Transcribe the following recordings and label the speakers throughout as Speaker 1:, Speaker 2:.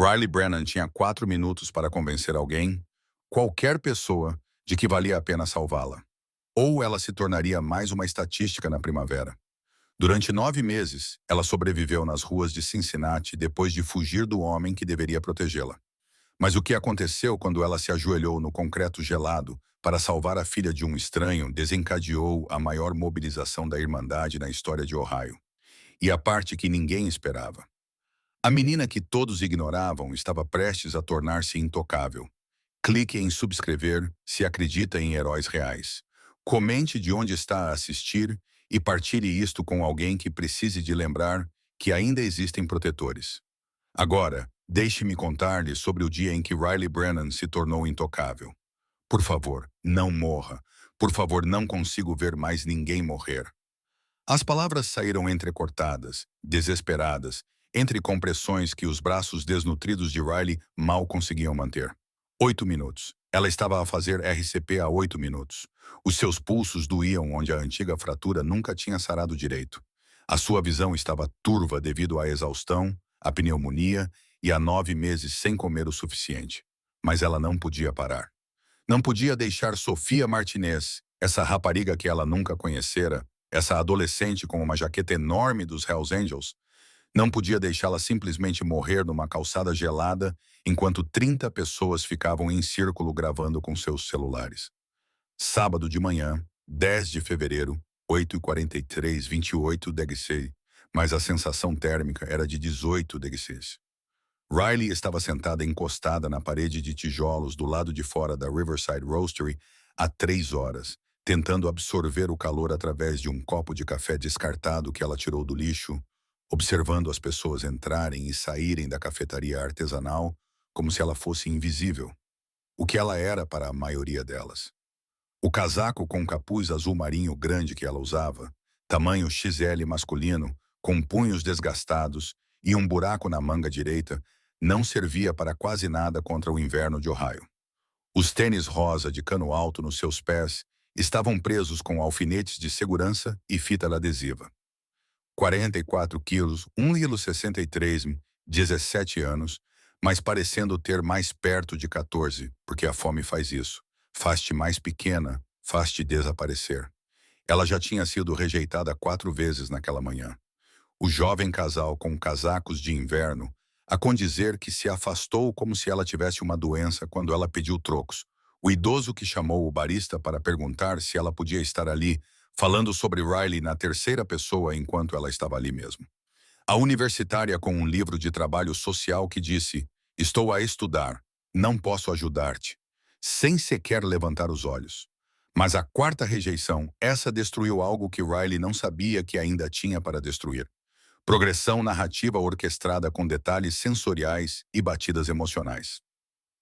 Speaker 1: Riley Brennan tinha 4 minutos para convencer alguém, qualquer pessoa, de que valia a pena salvá-la. Ou ela se tornaria mais uma estatística na primavera. Durante 9 meses, ela sobreviveu nas ruas de Cincinnati depois de fugir do homem que deveria protegê-la. Mas o que aconteceu quando ela se ajoelhou no concreto gelado para salvar a filha de um estranho desencadeou a maior mobilização da Irmandade na história de Ohio. E a parte que ninguém esperava. A menina que todos ignoravam estava prestes a tornar-se intocável. Clique em subscrever se acredita em heróis reais. Comente de onde está a assistir e partilhe isto com alguém que precise de lembrar que ainda existem protetores. Agora, deixe-me contar-lhe sobre o dia em que Riley Brennan se tornou intocável. Por favor, não morra. Por favor, não consigo ver mais ninguém morrer. As palavras saíram entrecortadas, desesperadas, entre compressões que os braços desnutridos de Riley mal conseguiam manter. 8 minutos. Ela estava a fazer RCP há 8 minutos. Os seus pulsos doíam onde a antiga fratura nunca tinha sarado direito. A sua visão estava turva devido à exaustão, à pneumonia e a 9 meses sem comer o suficiente. Mas ela não podia parar. Não podia deixar Sofia Martinez, essa rapariga que ela nunca conhecera, essa adolescente com uma jaqueta enorme dos Hells Angels, não podia deixá-la simplesmente morrer numa calçada gelada enquanto 30 pessoas ficavam em círculo gravando com seus celulares. Sábado de manhã, 10 de fevereiro, 8h43, 28 degrees, mas a sensação térmica era de 18 degrees. Riley estava sentada encostada na parede de tijolos do lado de fora da Riverside Roastery há 3 horas, tentando absorver o calor através de um copo de café descartado que ela tirou do lixo, observando as pessoas entrarem e saírem da cafetaria artesanal como se ela fosse invisível, o que ela era para a maioria delas. O casaco com capuz azul marinho grande que ela usava, tamanho XL masculino, com punhos desgastados e um buraco na manga direita, não servia para quase nada contra o inverno de Ohio. Os tênis rosa de cano alto nos seus pés estavam presos com alfinetes de segurança e fita adesiva. 44 quilos, 1,63 kg, 17 anos, mas parecendo ter mais perto de 14, porque a fome faz isso. Faz-te mais pequena, faz-te desaparecer. Ela já tinha sido rejeitada 4 vezes naquela manhã. O jovem casal com casacos de inverno a condizer que se afastou como se ela tivesse uma doença quando ela pediu trocos. O idoso que chamou o barista para perguntar se ela podia estar ali, falando sobre Riley na terceira pessoa enquanto ela estava ali mesmo. A universitária com um livro de trabalho social que disse: "Estou a estudar, não posso ajudar-te", sem sequer levantar os olhos. Mas a quarta rejeição, essa destruiu algo que Riley não sabia que ainda tinha para destruir. Progressão narrativa orquestrada com detalhes sensoriais e batidas emocionais.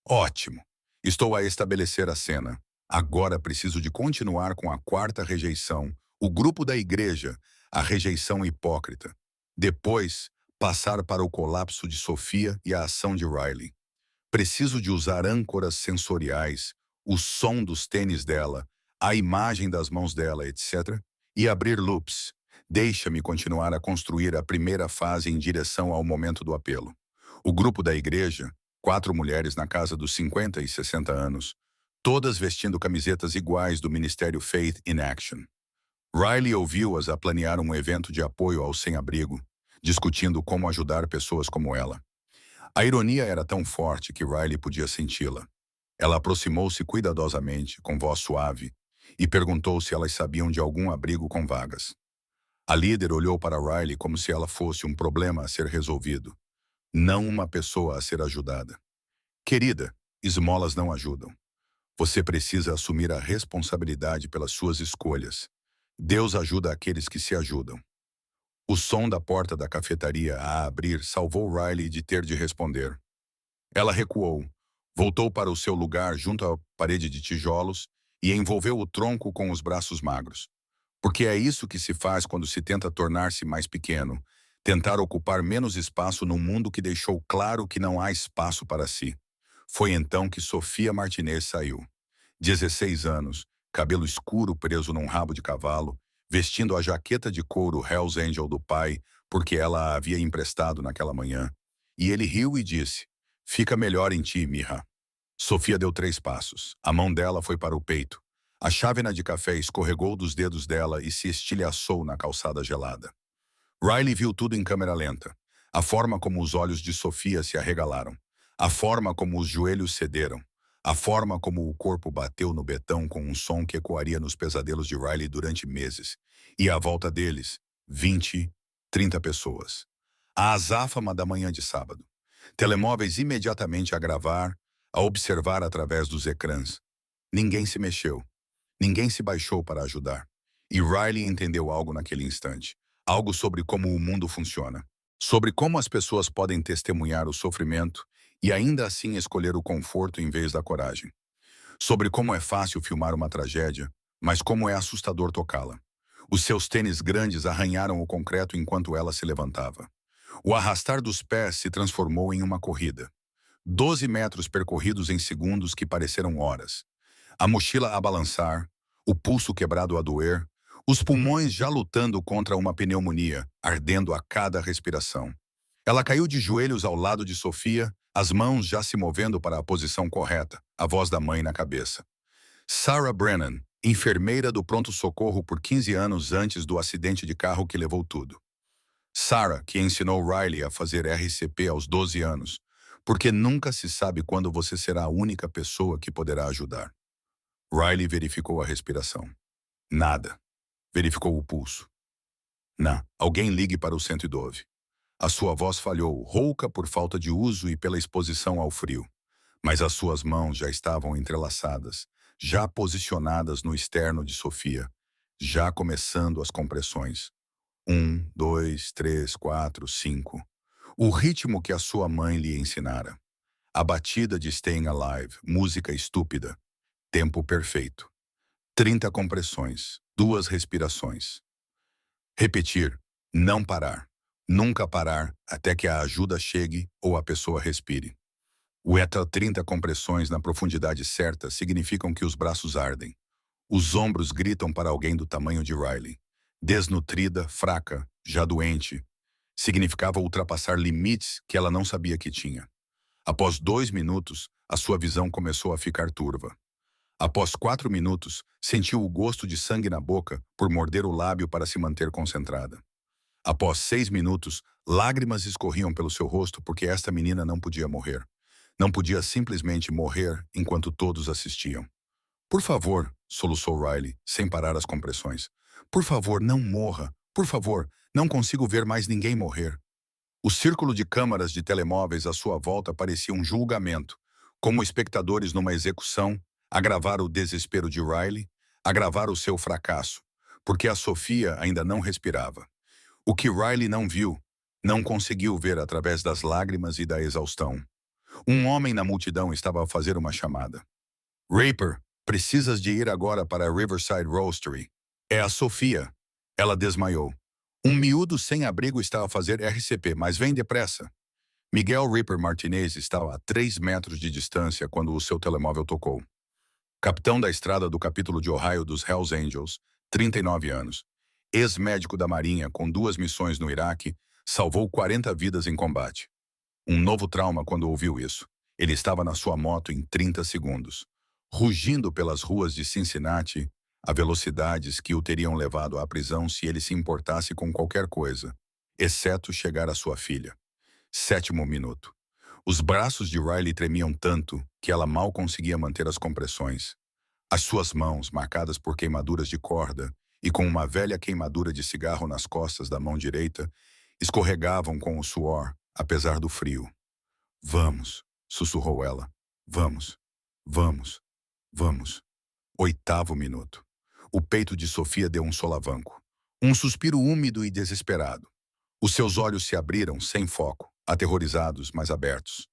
Speaker 1: Ótimo! Estou a estabelecer a cena. Agora preciso de continuar com a quarta rejeição, o grupo da igreja, a rejeição hipócrita. Depois, passar para o colapso de Sofia e a ação de Riley. Preciso de usar âncoras sensoriais, o som dos tênis dela, a imagem das mãos dela, etc. E abrir loops. Deixa-me continuar a construir a primeira fase em direção ao momento do apelo. O grupo da igreja, 4 mulheres na casa dos 50 e 60 anos, todas vestindo camisetas iguais do Ministério Faith in Action. Riley ouviu-as a planear um evento de apoio aos sem-abrigo, discutindo como ajudar pessoas como ela. A ironia era tão forte que Riley podia senti-la. Ela aproximou-se cuidadosamente, com voz suave, e perguntou se elas sabiam de algum abrigo com vagas. A líder olhou para Riley como se ela fosse um problema a ser resolvido, não uma pessoa a ser ajudada. Querida, esmolas não ajudam. Você precisa assumir a responsabilidade pelas suas escolhas. Deus ajuda aqueles que se ajudam. O som da porta da cafetaria a abrir salvou Riley de ter de responder. Ela recuou, voltou para o seu lugar junto à parede de tijolos e envolveu o tronco com os braços magros. Porque é isso que se faz quando se tenta tornar-se mais pequeno, tentar ocupar menos espaço num mundo que deixou claro que não há espaço para si. Foi então que Sofia Martinez saiu. 16 anos, cabelo escuro preso num rabo de cavalo, vestindo a jaqueta de couro Hells Angel do pai, porque ela a havia emprestado naquela manhã. E ele riu e disse: Fica melhor em ti, Mira. Sofia deu 3 passos. A mão dela foi para o peito. A chávena de café escorregou dos dedos dela e se estilhaçou na calçada gelada. Riley viu tudo em câmera lenta. A forma como os olhos de Sofia se arregalaram. A forma como os joelhos cederam. A forma como o corpo bateu no betão com um som que ecoaria nos pesadelos de Riley durante meses. E à volta deles, 20, 30 pessoas. A azáfama da manhã de sábado. Telemóveis imediatamente a gravar, a observar através dos ecrãs. Ninguém se mexeu. Ninguém se baixou para ajudar. E Riley entendeu algo naquele instante. Algo sobre como o mundo funciona. Sobre como as pessoas podem testemunhar o sofrimento e ainda assim escolher o conforto em vez da coragem. Sobre como é fácil filmar uma tragédia, mas como é assustador tocá-la. Os seus tênis grandes arranharam o concreto enquanto ela se levantava. O arrastar dos pés se transformou em uma corrida. 12 metros percorridos em segundos que pareceram horas. A mochila a balançar, o pulso quebrado a doer, os pulmões já lutando contra uma pneumonia, ardendo a cada respiração. Ela caiu de joelhos ao lado de Sofia, as mãos já se movendo para a posição correta, a voz da mãe na cabeça. Sarah Brennan, enfermeira do pronto-socorro por 15 anos antes do acidente de carro que levou tudo. Sarah, que ensinou Riley a fazer RCP aos 12 anos, porque nunca se sabe quando você será a única pessoa que poderá ajudar. Riley verificou a respiração. Nada. Verificou o pulso. Não. Alguém ligue para o 112. A sua voz falhou, rouca por falta de uso e pela exposição ao frio. Mas as suas mãos já estavam entrelaçadas, já posicionadas no externo de Sofia, já começando as compressões. 1, 2, 3, 4, 5. O ritmo que a sua mãe lhe ensinara. A batida de Staying Alive, música estúpida. Tempo perfeito. 30 compressões, 2 respirações. Repetir, não parar. Nunca parar até que a ajuda chegue ou a pessoa respire. O ETA 30 compressões na profundidade certa significam que os braços ardem. Os ombros gritam para alguém do tamanho de Riley. Desnutrida, fraca, já doente. Significava ultrapassar limites que ela não sabia que tinha. Após 2 minutos, a sua visão começou a ficar turva. Após 4 minutos, sentiu o gosto de sangue na boca por morder o lábio para se manter concentrada. Após 6 minutos, lágrimas escorriam pelo seu rosto porque esta menina não podia morrer. Não podia simplesmente morrer enquanto todos assistiam. Por favor, soluçou Riley, sem parar as compressões. Por favor, não morra. Por favor, não consigo ver mais ninguém morrer. O círculo de câmaras de telemóveis à sua volta parecia um julgamento, como espectadores numa execução, a gravar o desespero de Riley, a gravar o seu fracasso, porque a Sofia ainda não respirava. O que Riley não viu, não conseguiu ver através das lágrimas e da exaustão. Um homem na multidão estava a fazer uma chamada. Raper, precisas de ir agora para a Riverside Roastery. É a Sofia. Ela desmaiou. Um miúdo sem abrigo está a fazer RCP, mas vem depressa. Miguel Ripper Martinez estava a 3 metros de distância quando o seu telemóvel tocou. Capitão da estrada do capítulo de Ohio dos Hells Angels, 39 anos. Ex-médico da Marinha com 2 missões no Iraque, salvou 40 vidas em combate. Um novo trauma quando ouviu isso. Ele estava na sua moto em 30 segundos, rugindo pelas ruas de Cincinnati a velocidades que o teriam levado à prisão se ele se importasse com qualquer coisa, exceto chegar à sua filha. 7º minuto. Os braços de Riley tremiam tanto que ela mal conseguia manter as compressões. As suas mãos, marcadas por queimaduras de corda e com uma velha queimadura de cigarro nas costas da mão direita, escorregavam com o suor, apesar do frio. Vamos, sussurrou ela. Vamos, vamos, vamos. 8º minuto. O peito de Sofia deu um solavanco. Um suspiro úmido e desesperado. Os seus olhos se abriram sem foco, aterrorizados, mas abertos.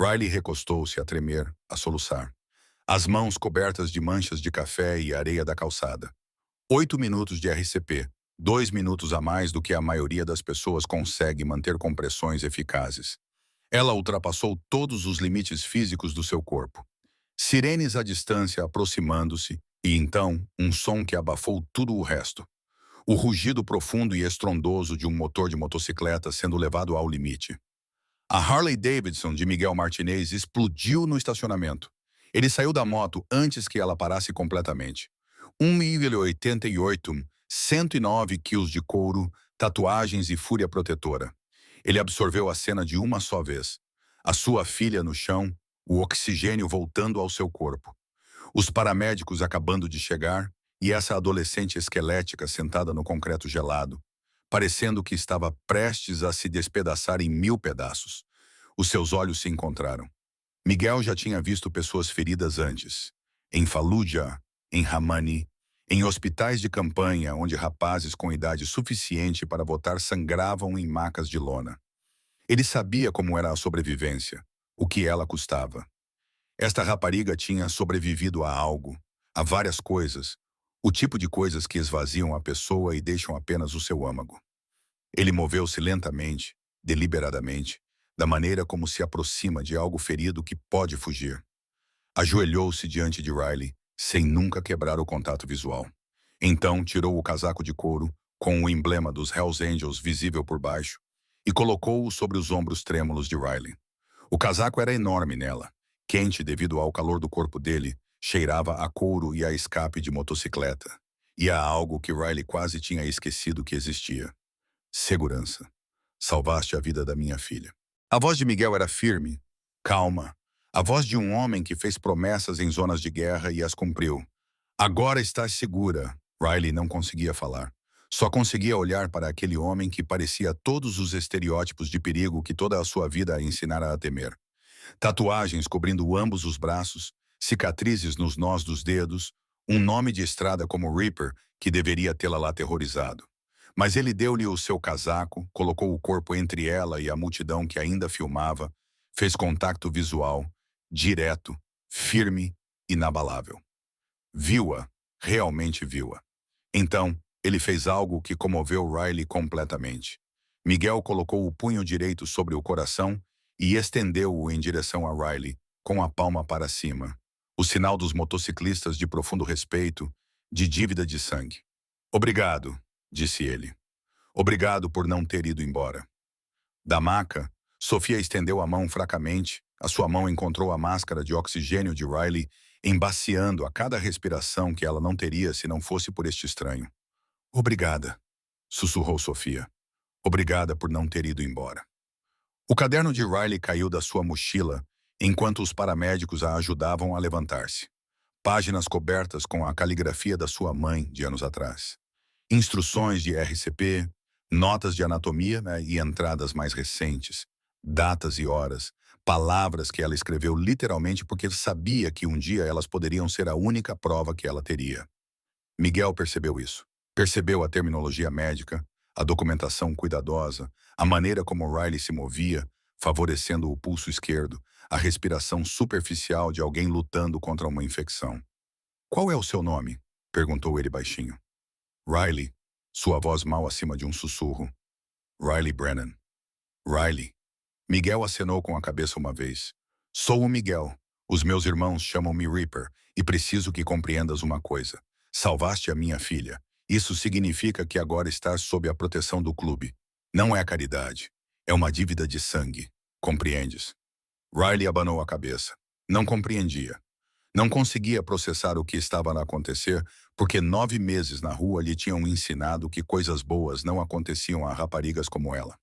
Speaker 1: Riley recostou-se a tremer, a soluçar. As mãos cobertas de manchas de café e areia da calçada. 8 minutos de RCP, 2 minutos a mais do que a maioria das pessoas consegue manter compressões eficazes. Ela ultrapassou todos os limites físicos do seu corpo. Sirenes à distância aproximando-se, e então um som que abafou tudo o resto. O rugido profundo e estrondoso de um motor de motocicleta sendo levado ao limite. A Harley Davidson de Miguel Martinez explodiu no estacionamento. Ele saiu da moto antes que ela parasse completamente. 1,88 m, 109 quilos de couro, tatuagens e fúria protetora. Ele absorveu a cena de uma só vez. A sua filha no chão, o oxigênio voltando ao seu corpo. Os paramédicos acabando de chegar e essa adolescente esquelética sentada no concreto gelado, parecendo que estava prestes a se despedaçar em 1000 pedaços. Os seus olhos se encontraram. Miguel já tinha visto pessoas feridas antes. Em Fallujah, em Ramani, em hospitais de campanha onde rapazes com idade suficiente para votar sangravam em macas de lona. Ele sabia como era a sobrevivência, o que ela custava. Esta rapariga tinha sobrevivido a algo, a várias coisas, o tipo de coisas que esvaziam a pessoa e deixam apenas o seu âmago. Ele moveu-se lentamente, deliberadamente, da maneira como se aproxima de algo ferido que pode fugir. Ajoelhou-se diante de Riley, sem nunca quebrar o contato visual. Então tirou o casaco de couro, com o emblema dos Hells Angels visível por baixo, e colocou-o sobre os ombros trêmulos de Riley. O casaco era enorme nela, quente devido ao calor do corpo dele, cheirava a couro e a escape de motocicleta, e a algo que Riley quase tinha esquecido que existia. Segurança. Salvaste a vida da minha filha. A voz de Miguel era firme, calma. A voz de um homem que fez promessas em zonas de guerra e as cumpriu. Agora estás segura. Riley não conseguia falar. Só conseguia olhar para aquele homem que parecia todos os estereótipos de perigo que toda a sua vida a ensinara a temer. Tatuagens cobrindo ambos os braços, cicatrizes nos nós dos dedos, um nome de estrada como Reaper que deveria tê-la lá aterrorizado. Mas ele deu-lhe o seu casaco, colocou o corpo entre ela e a multidão que ainda filmava, fez contato visual, direto, firme, inabalável. Viu-a, realmente viu-a. Então, ele fez algo que comoveu Riley completamente. Miguel colocou o punho direito sobre o coração e estendeu-o em direção a Riley, com a palma para cima. O sinal dos motociclistas de profundo respeito, de dívida de sangue. Obrigado, disse ele. Obrigado por não ter ido embora. Da maca, Sofia estendeu a mão fracamente. A sua mão encontrou a máscara de oxigênio de Riley, embaciando a cada respiração que ela não teria se não fosse por este estranho. Obrigada, sussurrou Sofia. Obrigada por não ter ido embora. O caderno de Riley caiu da sua mochila enquanto os paramédicos a ajudavam a levantar-se. Páginas cobertas com a caligrafia da sua mãe de anos atrás. Instruções de RCP, notas de anatomia, e entradas mais recentes, datas e horas, palavras que ela escreveu literalmente porque sabia que um dia elas poderiam ser a única prova que ela teria. Miguel percebeu isso. Percebeu a terminologia médica, a documentação cuidadosa, a maneira como Riley se movia, favorecendo o pulso esquerdo, a respiração superficial de alguém lutando contra uma infecção. Qual é o seu nome? Perguntou ele baixinho. Riley, sua voz mal acima de um sussurro. Riley Brennan. Riley. Miguel acenou com a cabeça uma vez. Sou o Miguel. Os meus irmãos chamam-me Reaper e preciso que compreendas uma coisa. Salvaste a minha filha. Isso significa que agora estás sob a proteção do clube. Não é caridade. É uma dívida de sangue. Compreendes? Riley abanou a cabeça. Não compreendia. Não conseguia processar o que estava a acontecer porque 9 meses na rua lhe tinham ensinado que coisas boas não aconteciam a raparigas como ela.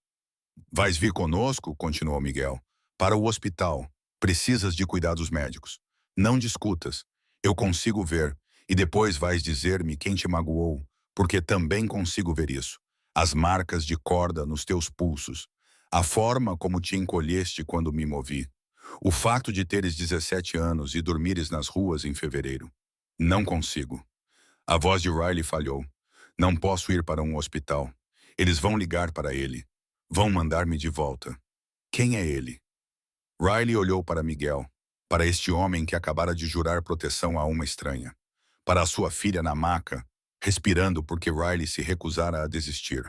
Speaker 1: Vais vir conosco, continuou Miguel, para o hospital. Precisas de cuidados médicos. Não discutas. Eu consigo ver. E depois vais dizer-me quem te magoou, porque também consigo ver isso. As marcas de corda nos teus pulsos. A forma como te encolheste quando me movi. O fato de teres 17 anos e dormires nas ruas em fevereiro. Não consigo. A voz de Riley falhou. Não posso ir para um hospital. Eles vão ligar para ele. Vão mandar-me de volta. Quem é ele? Riley olhou para Miguel, para este homem que acabara de jurar proteção a uma estranha, para a sua filha na maca, respirando porque Riley se recusara a desistir,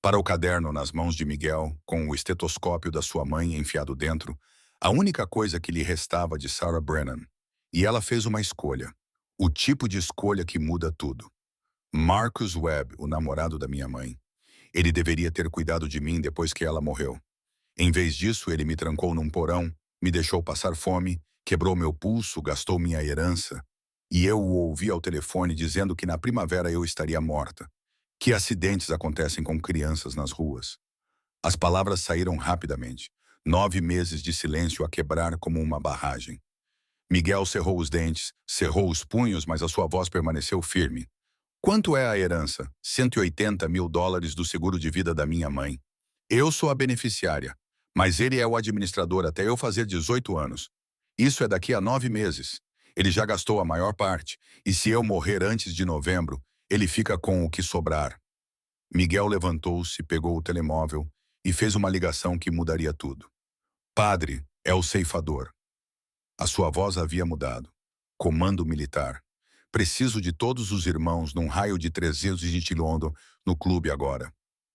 Speaker 1: para o caderno nas mãos de Miguel, com o estetoscópio da sua mãe enfiado dentro, a única coisa que lhe restava de Sarah Brennan. E ela fez uma escolha, o tipo de escolha que muda tudo. Marcus Webb, o namorado da minha mãe. Ele deveria ter cuidado de mim depois que ela morreu. Em vez disso, ele me trancou num porão, me deixou passar fome, quebrou meu pulso, gastou minha herança. E eu o ouvi ao telefone dizendo que na primavera eu estaria morta. Que acidentes acontecem com crianças nas ruas. As palavras saíram rapidamente. 9 meses de silêncio a quebrar como uma barragem. Miguel cerrou os dentes, cerrou os punhos, mas a sua voz permaneceu firme. Quanto é a herança? 180 mil dólares do seguro de vida da minha mãe. Eu sou a beneficiária, mas ele é o administrador até eu fazer 18 anos. Isso é daqui a 9 meses. Ele já gastou a maior parte, e se eu morrer antes de novembro, ele fica com o que sobrar. Miguel levantou-se, pegou o telemóvel e fez uma ligação que mudaria tudo. Padre, é o ceifador. A sua voz havia mudado. Comando militar. Preciso de todos os irmãos num raio de 300 de quilômetros no clube agora.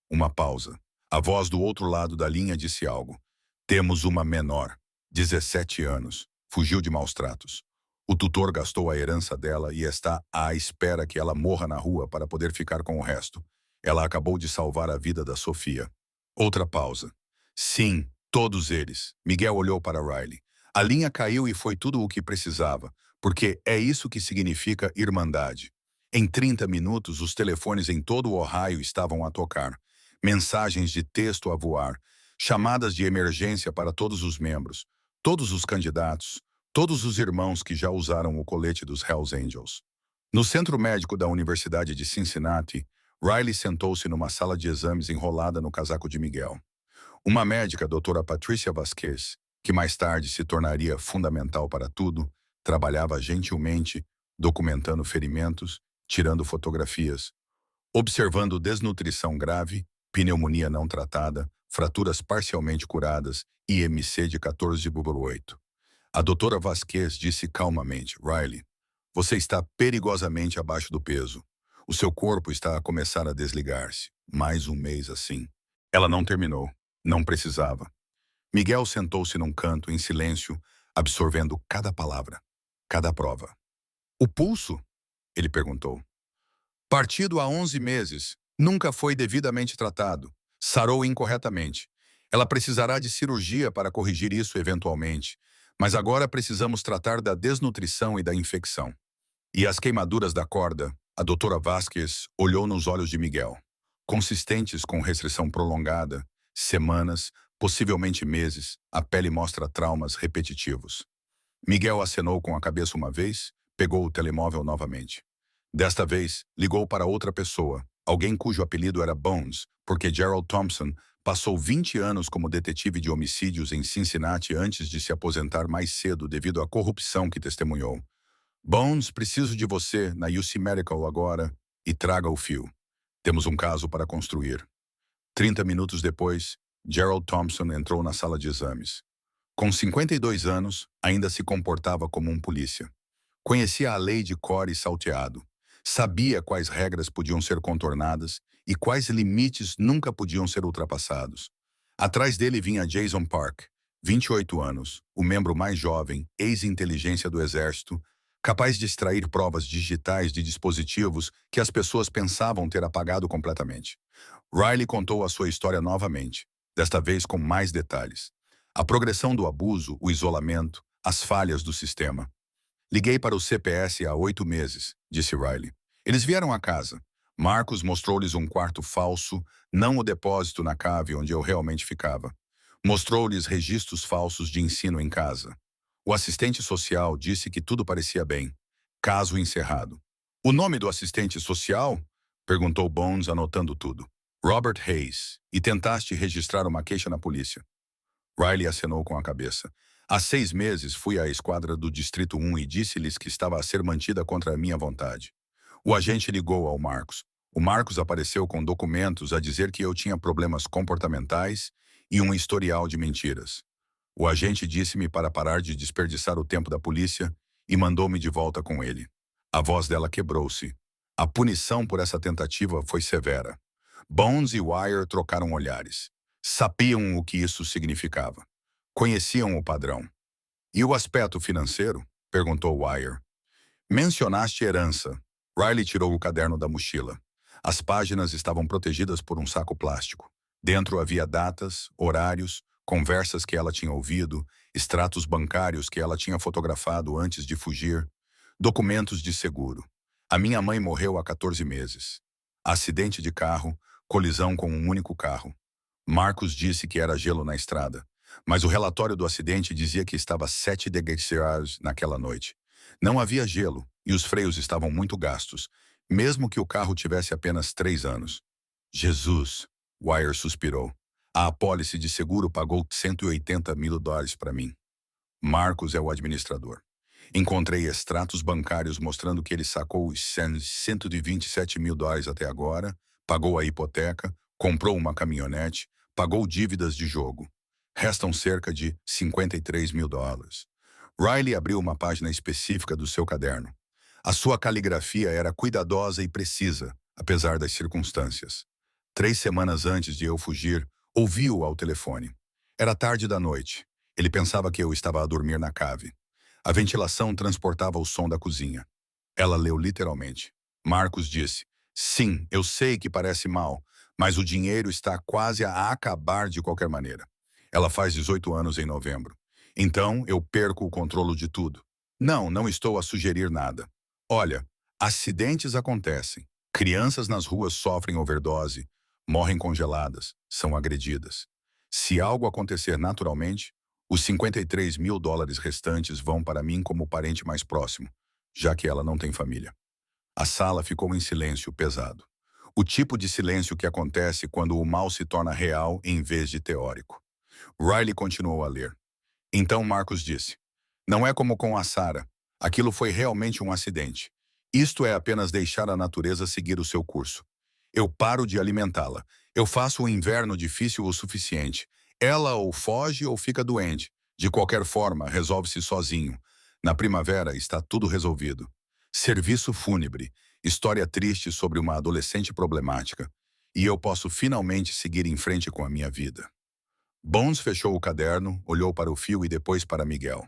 Speaker 1: Uma pausa. A voz do outro lado da linha disse algo. Temos uma menor, 17 anos. Fugiu de maus tratos. O tutor gastou a herança dela e está à espera que ela morra na rua para poder ficar com o resto. Ela acabou de salvar a vida da Sofia. Outra pausa. Sim, todos eles. Miguel olhou para Riley. A linha caiu e foi tudo o que precisava, porque é isso que significa irmandade. Em 30 minutos, os telefones em todo o Ohio estavam a tocar. Mensagens de texto a voar, chamadas de emergência para todos os membros, todos os candidatos, todos os irmãos que já usaram o colete dos Hells Angels. No centro médico da Universidade de Cincinnati, Riley sentou-se numa sala de exames enrolada no casaco de Miguel. Uma médica, a doutora Patricia Vasquez, que mais tarde se tornaria fundamental para tudo, trabalhava gentilmente, documentando ferimentos, tirando fotografias, observando desnutrição grave, pneumonia não tratada, fraturas parcialmente curadas e IMC de 14,8. A doutora Vasquez disse calmamente, Riley, você está perigosamente abaixo do peso. O seu corpo está a começar a desligar-se. Mais um mês assim. Ela não terminou. Não precisava. Miguel sentou-se num canto, em silêncio, absorvendo cada palavra, cada prova. O pulso? Ele perguntou. Partido há 11 meses. Nunca foi devidamente tratado. Sarou incorretamente. Ela precisará de cirurgia para corrigir isso eventualmente. Mas agora precisamos tratar da desnutrição e da infecção. E as queimaduras da corda? A doutora Vasquez olhou nos olhos de Miguel. Consistentes com restrição prolongada, semanas, possivelmente meses, a pele mostra traumas repetitivos. Miguel acenou com a cabeça uma vez, pegou o telemóvel novamente. Desta vez, ligou para outra pessoa, alguém cujo apelido era Bones, porque Gerald Thompson passou 20 anos como detetive de homicídios em Cincinnati antes de se aposentar mais cedo devido à corrupção que testemunhou. Bones, preciso de você na UC Medical agora e traga o fio. Temos um caso para construir. 30 minutos depois, Gerald Thompson entrou na sala de exames. Com 52 anos, ainda se comportava como um polícia. Conhecia a lei de cor e salteado. Sabia quais regras podiam ser contornadas e quais limites nunca podiam ser ultrapassados. Atrás dele vinha Jason Park, 28 anos, o membro mais jovem, ex-inteligência do Exército, capaz de extrair provas digitais de dispositivos que as pessoas pensavam ter apagado completamente. Riley contou a sua história novamente, desta vez com mais detalhes. A progressão do abuso, o isolamento, as falhas do sistema. Liguei para o CPS há 8 meses, disse Riley. Eles vieram à casa. Marcos mostrou-lhes um quarto falso, não o depósito na cave onde eu realmente ficava. Mostrou-lhes registros falsos de ensino em casa. O assistente social disse que tudo parecia bem. Caso encerrado. O nome do assistente social? Perguntou Bones, anotando tudo. Robert Hayes. E tentaste registrar uma queixa na polícia. Riley acenou com a cabeça. Há 6 meses fui à esquadra do Distrito 1 e disse-lhes que estava a ser mantida contra a minha vontade. O agente ligou ao Marcos. O Marcos apareceu com documentos a dizer que eu tinha problemas comportamentais e um historial de mentiras. O agente disse-me para parar de desperdiçar o tempo da polícia e mandou-me de volta com ele. A voz dela quebrou-se. A punição por essa tentativa foi severa. Bones e Wire trocaram olhares. Sabiam o que isso significava. Conheciam o padrão. E o aspecto financeiro? Perguntou Wire. Mencionaste herança. Riley tirou o caderno da mochila. As páginas estavam protegidas por um saco plástico. Dentro havia datas, horários, Conversas que ela tinha ouvido, extratos bancários que ela tinha fotografado antes de fugir, documentos de seguro. A minha mãe morreu há 14 meses. Acidente de carro, colisão com um único carro. Marcos disse que era gelo na estrada, mas o relatório do acidente dizia que estava 7 graus naquela noite. Não havia gelo e os freios estavam muito gastos, mesmo que o carro tivesse apenas 3 anos. Jesus, Wire suspirou. A apólice de seguro pagou $180 mil para mim. Marcos é o administrador. Encontrei extratos bancários mostrando que ele sacou os $127 mil até agora, pagou a hipoteca, comprou uma caminhonete, pagou dívidas de jogo. Restam cerca de $53 mil. Riley abriu uma página específica do seu caderno. A sua caligrafia era cuidadosa e precisa, apesar das circunstâncias. 3 semanas antes de eu fugir, ouvi-o ao telefone. Era tarde da noite. Ele pensava que eu estava a dormir na cave. A ventilação transportava o som da cozinha. Ela leu literalmente. Marcos disse: "Sim, eu sei que parece mal, mas o dinheiro está quase a acabar de qualquer maneira. Ela faz 18 anos em novembro. Então, eu perco o controle de tudo. Não estou a sugerir nada. Olha, acidentes acontecem. Crianças nas ruas sofrem overdose, morrem congeladas, são agredidas. Se algo acontecer naturalmente, os $53 mil restantes vão para mim como parente mais próximo, já que ela não tem família." A sala ficou em silêncio pesado. O tipo de silêncio que acontece quando o mal se torna real em vez de teórico. Riley continuou a ler. Então Marcos disse: "Não é como com a Sarah. Aquilo foi realmente um acidente. Isto é apenas deixar a natureza seguir o seu curso. Eu paro de alimentá-la. Eu faço o inverno difícil o suficiente. Ela ou foge ou fica doente. De qualquer forma, resolve-se sozinho. Na primavera está tudo resolvido. Serviço fúnebre. História triste sobre uma adolescente problemática. E eu posso finalmente seguir em frente com a minha vida." Bones fechou o caderno, olhou para o fio e depois para Miguel.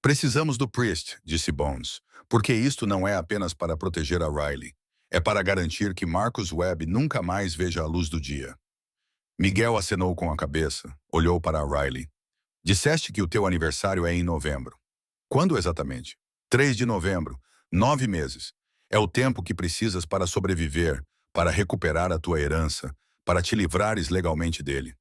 Speaker 1: "Precisamos do Priest", disse Bones, "porque isto não é apenas para proteger a Riley. É para garantir que Marcus Webb nunca mais veja a luz do dia." Miguel acenou com a cabeça, olhou para a Riley. "Disseste que o teu aniversário é em novembro. Quando exatamente?" 3 de novembro. 9 meses. É o tempo que precisas para sobreviver, para recuperar a tua herança, para te livrares legalmente dele."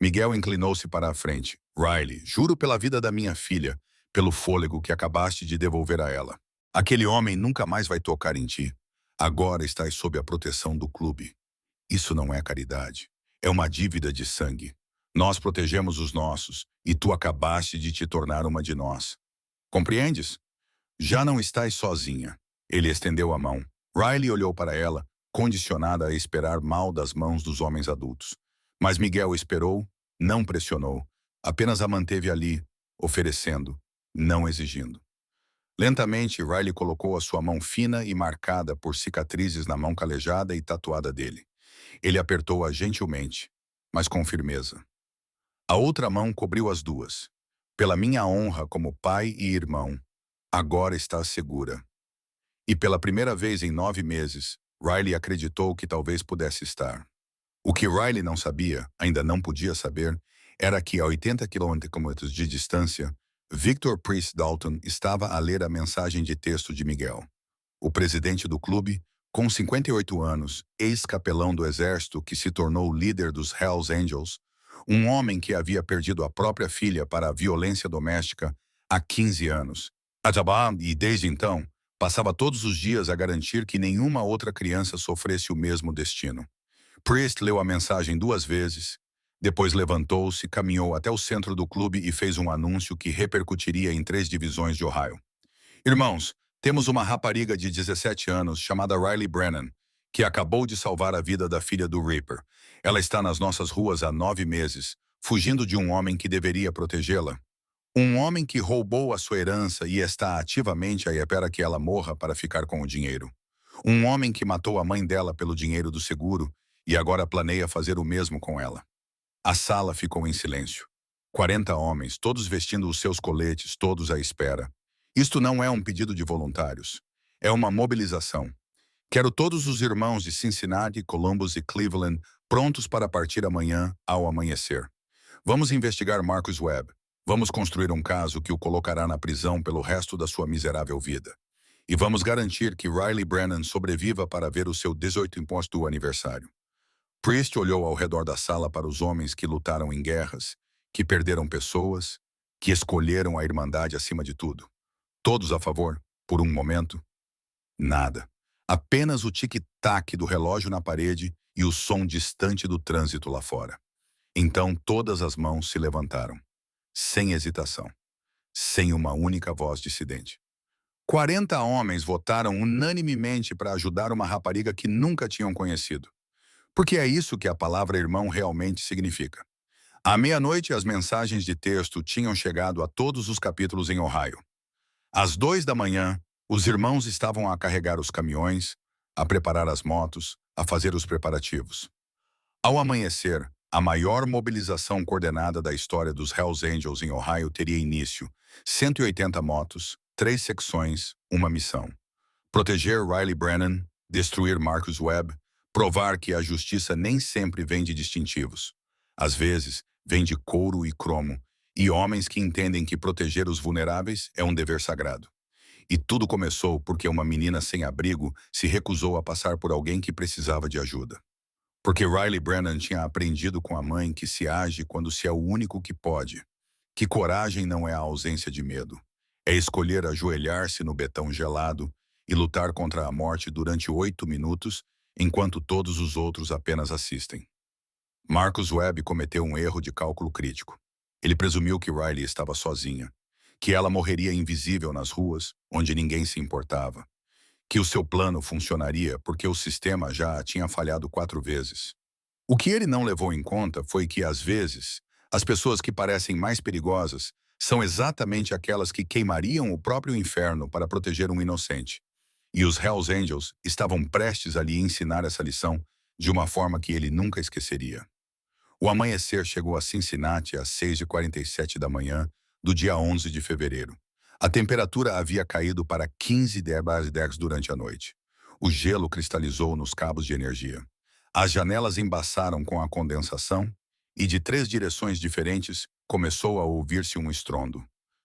Speaker 1: Miguel inclinou-se para a frente. "Riley, juro pela vida da minha filha, pelo fôlego que acabaste de devolver a ela. Aquele homem nunca mais vai tocar em ti. Agora estás sob a proteção do clube. Isso não é caridade. É uma dívida de sangue. Nós protegemos os nossos, e tu acabaste de te tornar uma de nós. Compreendes? Já não estás sozinha." Ele estendeu a mão. Riley olhou para ela, condicionada a esperar mal das mãos dos homens adultos. Mas Miguel esperou, não pressionou, apenas a manteve ali, oferecendo, não exigindo. Lentamente, Riley colocou a sua mão fina e marcada por cicatrizes na mão calejada e tatuada dele. Ele apertou-a gentilmente, mas com firmeza. A outra mão cobriu as duas. "Pela minha honra como pai e irmão, agora estás segura." E pela primeira vez em 9 meses, Riley acreditou que talvez pudesse estar. O que Riley não sabia, ainda não podia saber, era que a 80 quilômetros de distância, Victor Priest Dalton estava a ler a mensagem de texto de Miguel. O presidente do clube, com 58 anos, ex-capelão do exército que se tornou líder dos Hells Angels, um homem que havia perdido a própria filha para a violência doméstica há 15 anos. E desde então, passava todos os dias a garantir que nenhuma outra criança sofresse o mesmo destino. Priest leu a mensagem 2 vezes, depois levantou-se, caminhou até o centro do clube e fez um anúncio que repercutiria em 3 divisões de Ohio. "Irmãos, temos uma rapariga de 17 anos chamada Riley Brennan, que acabou de salvar a vida da filha do Reaper. Ela está nas nossas ruas há 9 meses, fugindo de um homem que deveria protegê-la. Um homem que roubou a sua herança e está ativamente a espera que ela morra para ficar com o dinheiro. Um homem que matou a mãe dela pelo dinheiro do seguro e agora planeia fazer o mesmo com ela." A sala ficou em silêncio. 40 homens, todos vestindo os seus coletes, todos à espera. Isto não é um pedido de voluntários. É uma mobilização. Quero todos os irmãos de Cincinnati, Columbus e Cleveland prontos para partir amanhã ao amanhecer. Vamos investigar Marcus Webb. Vamos construir um caso que o colocará na prisão pelo resto da sua miserável vida. E vamos garantir que Riley Brennan sobreviva para ver o seu 18º aniversário. Priest olhou ao redor da sala para os homens que lutaram em guerras, que perderam pessoas, que escolheram a irmandade acima de tudo. Todos a favor, por um momento? Nada. Apenas o tic-tac do relógio na parede e o som distante do trânsito lá fora. Então todas as mãos se levantaram, sem hesitação, sem uma única voz dissidente. 40 homens votaram unanimemente para ajudar uma rapariga que nunca tinham conhecido. Porque é isso que a palavra irmão realmente significa. À meia-noite, as mensagens de texto tinham chegado a todos os capítulos em Ohio. Às 2 da manhã, os irmãos estavam a carregar os caminhões, a preparar as motos, a fazer os preparativos. Ao amanhecer, a maior mobilização coordenada da história dos Hells Angels em Ohio teria início. 180 motos, 3 secções, uma missão. Proteger Riley Brennan, destruir Marcus Webb, provar que a justiça nem sempre vem de distintivos. Às vezes, vem de couro e cromo, e homens que entendem que proteger os vulneráveis é um dever sagrado. E tudo começou porque uma menina sem abrigo se recusou a passar por alguém que precisava de ajuda. Porque Riley Brennan tinha aprendido com a mãe que se age quando se é o único que pode. Que coragem não é a ausência de medo. É escolher ajoelhar-se no betão gelado e lutar contra a morte durante 8 minutos, enquanto todos os outros apenas assistem. Marcus Webb cometeu um erro de cálculo crítico. Ele presumiu que Riley estava sozinha, que ela morreria invisível nas ruas, onde ninguém se importava, que o seu plano funcionaria porque o sistema já a tinha falhado 4 vezes. O que ele não levou em conta foi que, às vezes, as pessoas que parecem mais perigosas são exatamente aquelas que queimariam o próprio inferno para proteger um inocente. E os Hells Angels estavam prestes a lhe ensinar essa lição de uma forma que ele nunca esqueceria. O amanhecer chegou a Cincinnati às 6h47 da manhã do dia 11 de fevereiro. A temperatura havia caído para 15 degrees durante a noite. O gelo cristalizou nos cabos de energia. As janelas embaçaram com a condensação e, de 3 direções diferentes, começou a ouvir-se um estrondo.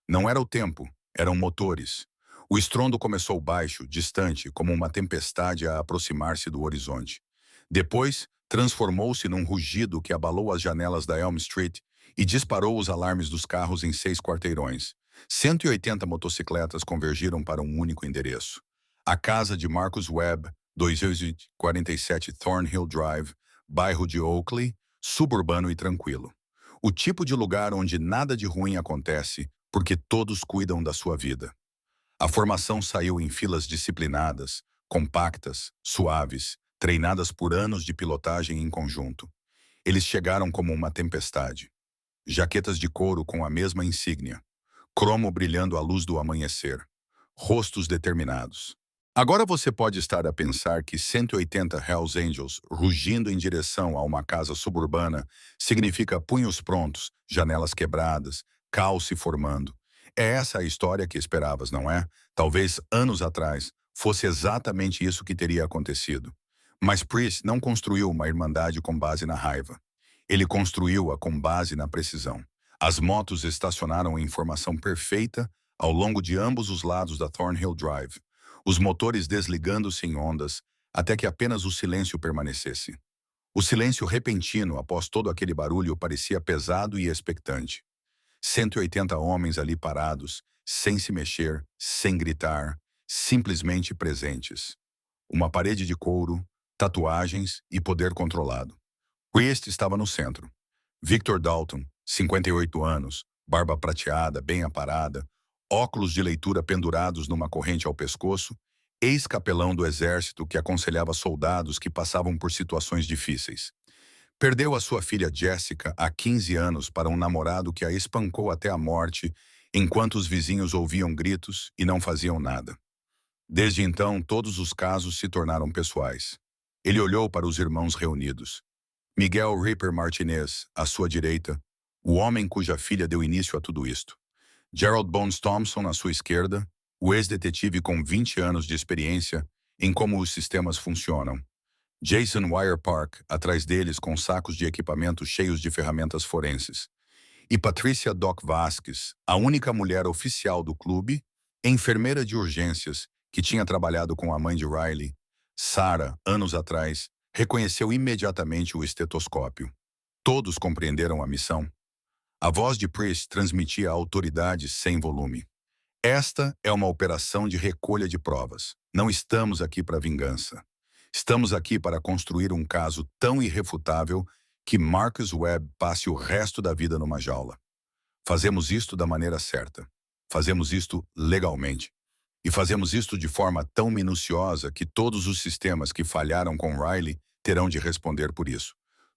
Speaker 1: Não era o tempo, eram motores. O estrondo começou baixo, distante, como uma tempestade a aproximar-se do horizonte. Depois, transformou-se num rugido que abalou as janelas da Elm Street e disparou os alarmes dos carros em 6 quarteirões. 180 motocicletas convergiram para um único endereço. A casa de Marcus Webb, 247 Thornhill Drive, bairro de Oakley, suburbano e tranquilo. O tipo de lugar onde nada de ruim acontece, porque todos cuidam da sua vida. A formação saiu em filas disciplinadas, compactas, suaves, treinadas por anos de pilotagem em conjunto. Eles chegaram como uma tempestade. Jaquetas de couro com a mesma insígnia. Cromo brilhando à luz do amanhecer. Rostos determinados. Agora você pode estar a pensar que 180 Hells Angels rugindo em direção a uma casa suburbana significa punhos prontos, janelas quebradas, caos se formando. É essa a história que esperavas, não é? Talvez anos atrás fosse exatamente isso que teria acontecido. Mas Priest não construiu uma irmandade com base na raiva. Ele construiu-a com base na precisão. As motos estacionaram em formação perfeita ao longo de ambos os lados da Thornhill Drive, os motores desligando-se em ondas até que apenas o silêncio permanecesse. O silêncio repentino após todo aquele barulho parecia pesado e expectante. 180 homens ali parados, sem se mexer, sem gritar, simplesmente presentes. Uma parede de couro, tatuagens e poder controlado. Priest estava no centro. Victor Dalton, 58 anos, barba prateada, bem aparada, óculos de leitura pendurados numa corrente ao pescoço, ex-capelão do exército que aconselhava soldados que passavam por situações difíceis. Perdeu a sua filha Jessica há 15 anos para um namorado que a espancou até a morte, enquanto os vizinhos ouviam gritos e não faziam nada. Desde então, todos os casos se tornaram pessoais. Ele olhou para os irmãos reunidos. Miguel Ripper Martinez, à sua direita, o homem cuja filha deu início a tudo isto. Gerald Bones Thompson, à sua esquerda, o ex-detetive com 20 anos de experiência em como os sistemas funcionam. Jason Wire Park, atrás deles com sacos de equipamento cheios de ferramentas forenses. E Patricia Doc Vasquez, a única mulher oficial do clube, enfermeira de urgências, que tinha trabalhado com a mãe de Riley, Sarah, anos atrás, reconheceu imediatamente o estetoscópio. Todos compreenderam a missão. A voz de Priest transmitia a autoridade sem volume. Esta é uma operação de recolha de provas. Não estamos aqui para vingança. Estamos aqui para construir um caso tão irrefutável que Marcus Webb passe o resto da vida numa jaula. Fazemos isto da maneira certa. Fazemos isto legalmente. E fazemos isto de forma tão minuciosa que todos os sistemas que falharam com Riley terão de responder por isso.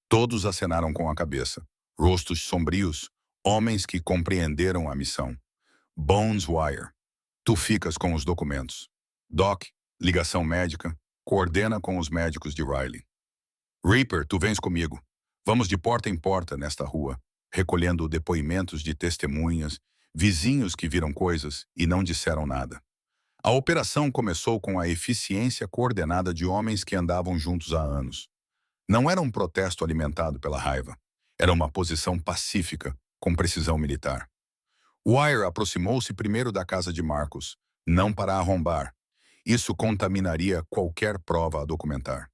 Speaker 1: Todos acenaram com a cabeça. Rostos sombrios, homens que compreenderam a missão. Bones Wire. Tu ficas com os documentos. Doc, ligação médica, coordena com os médicos de Riley. Reaper, tu vens comigo. Vamos de porta em porta nesta rua, recolhendo depoimentos de testemunhas, vizinhos que viram coisas e não disseram nada. A operação começou com a eficiência coordenada de homens que andavam juntos há anos. Não era um protesto alimentado pela raiva. Era uma posição pacífica, com precisão militar. Wire aproximou-se primeiro da casa de Marcus, não para arrombar. Isso contaminaria qualquer prova a documentar.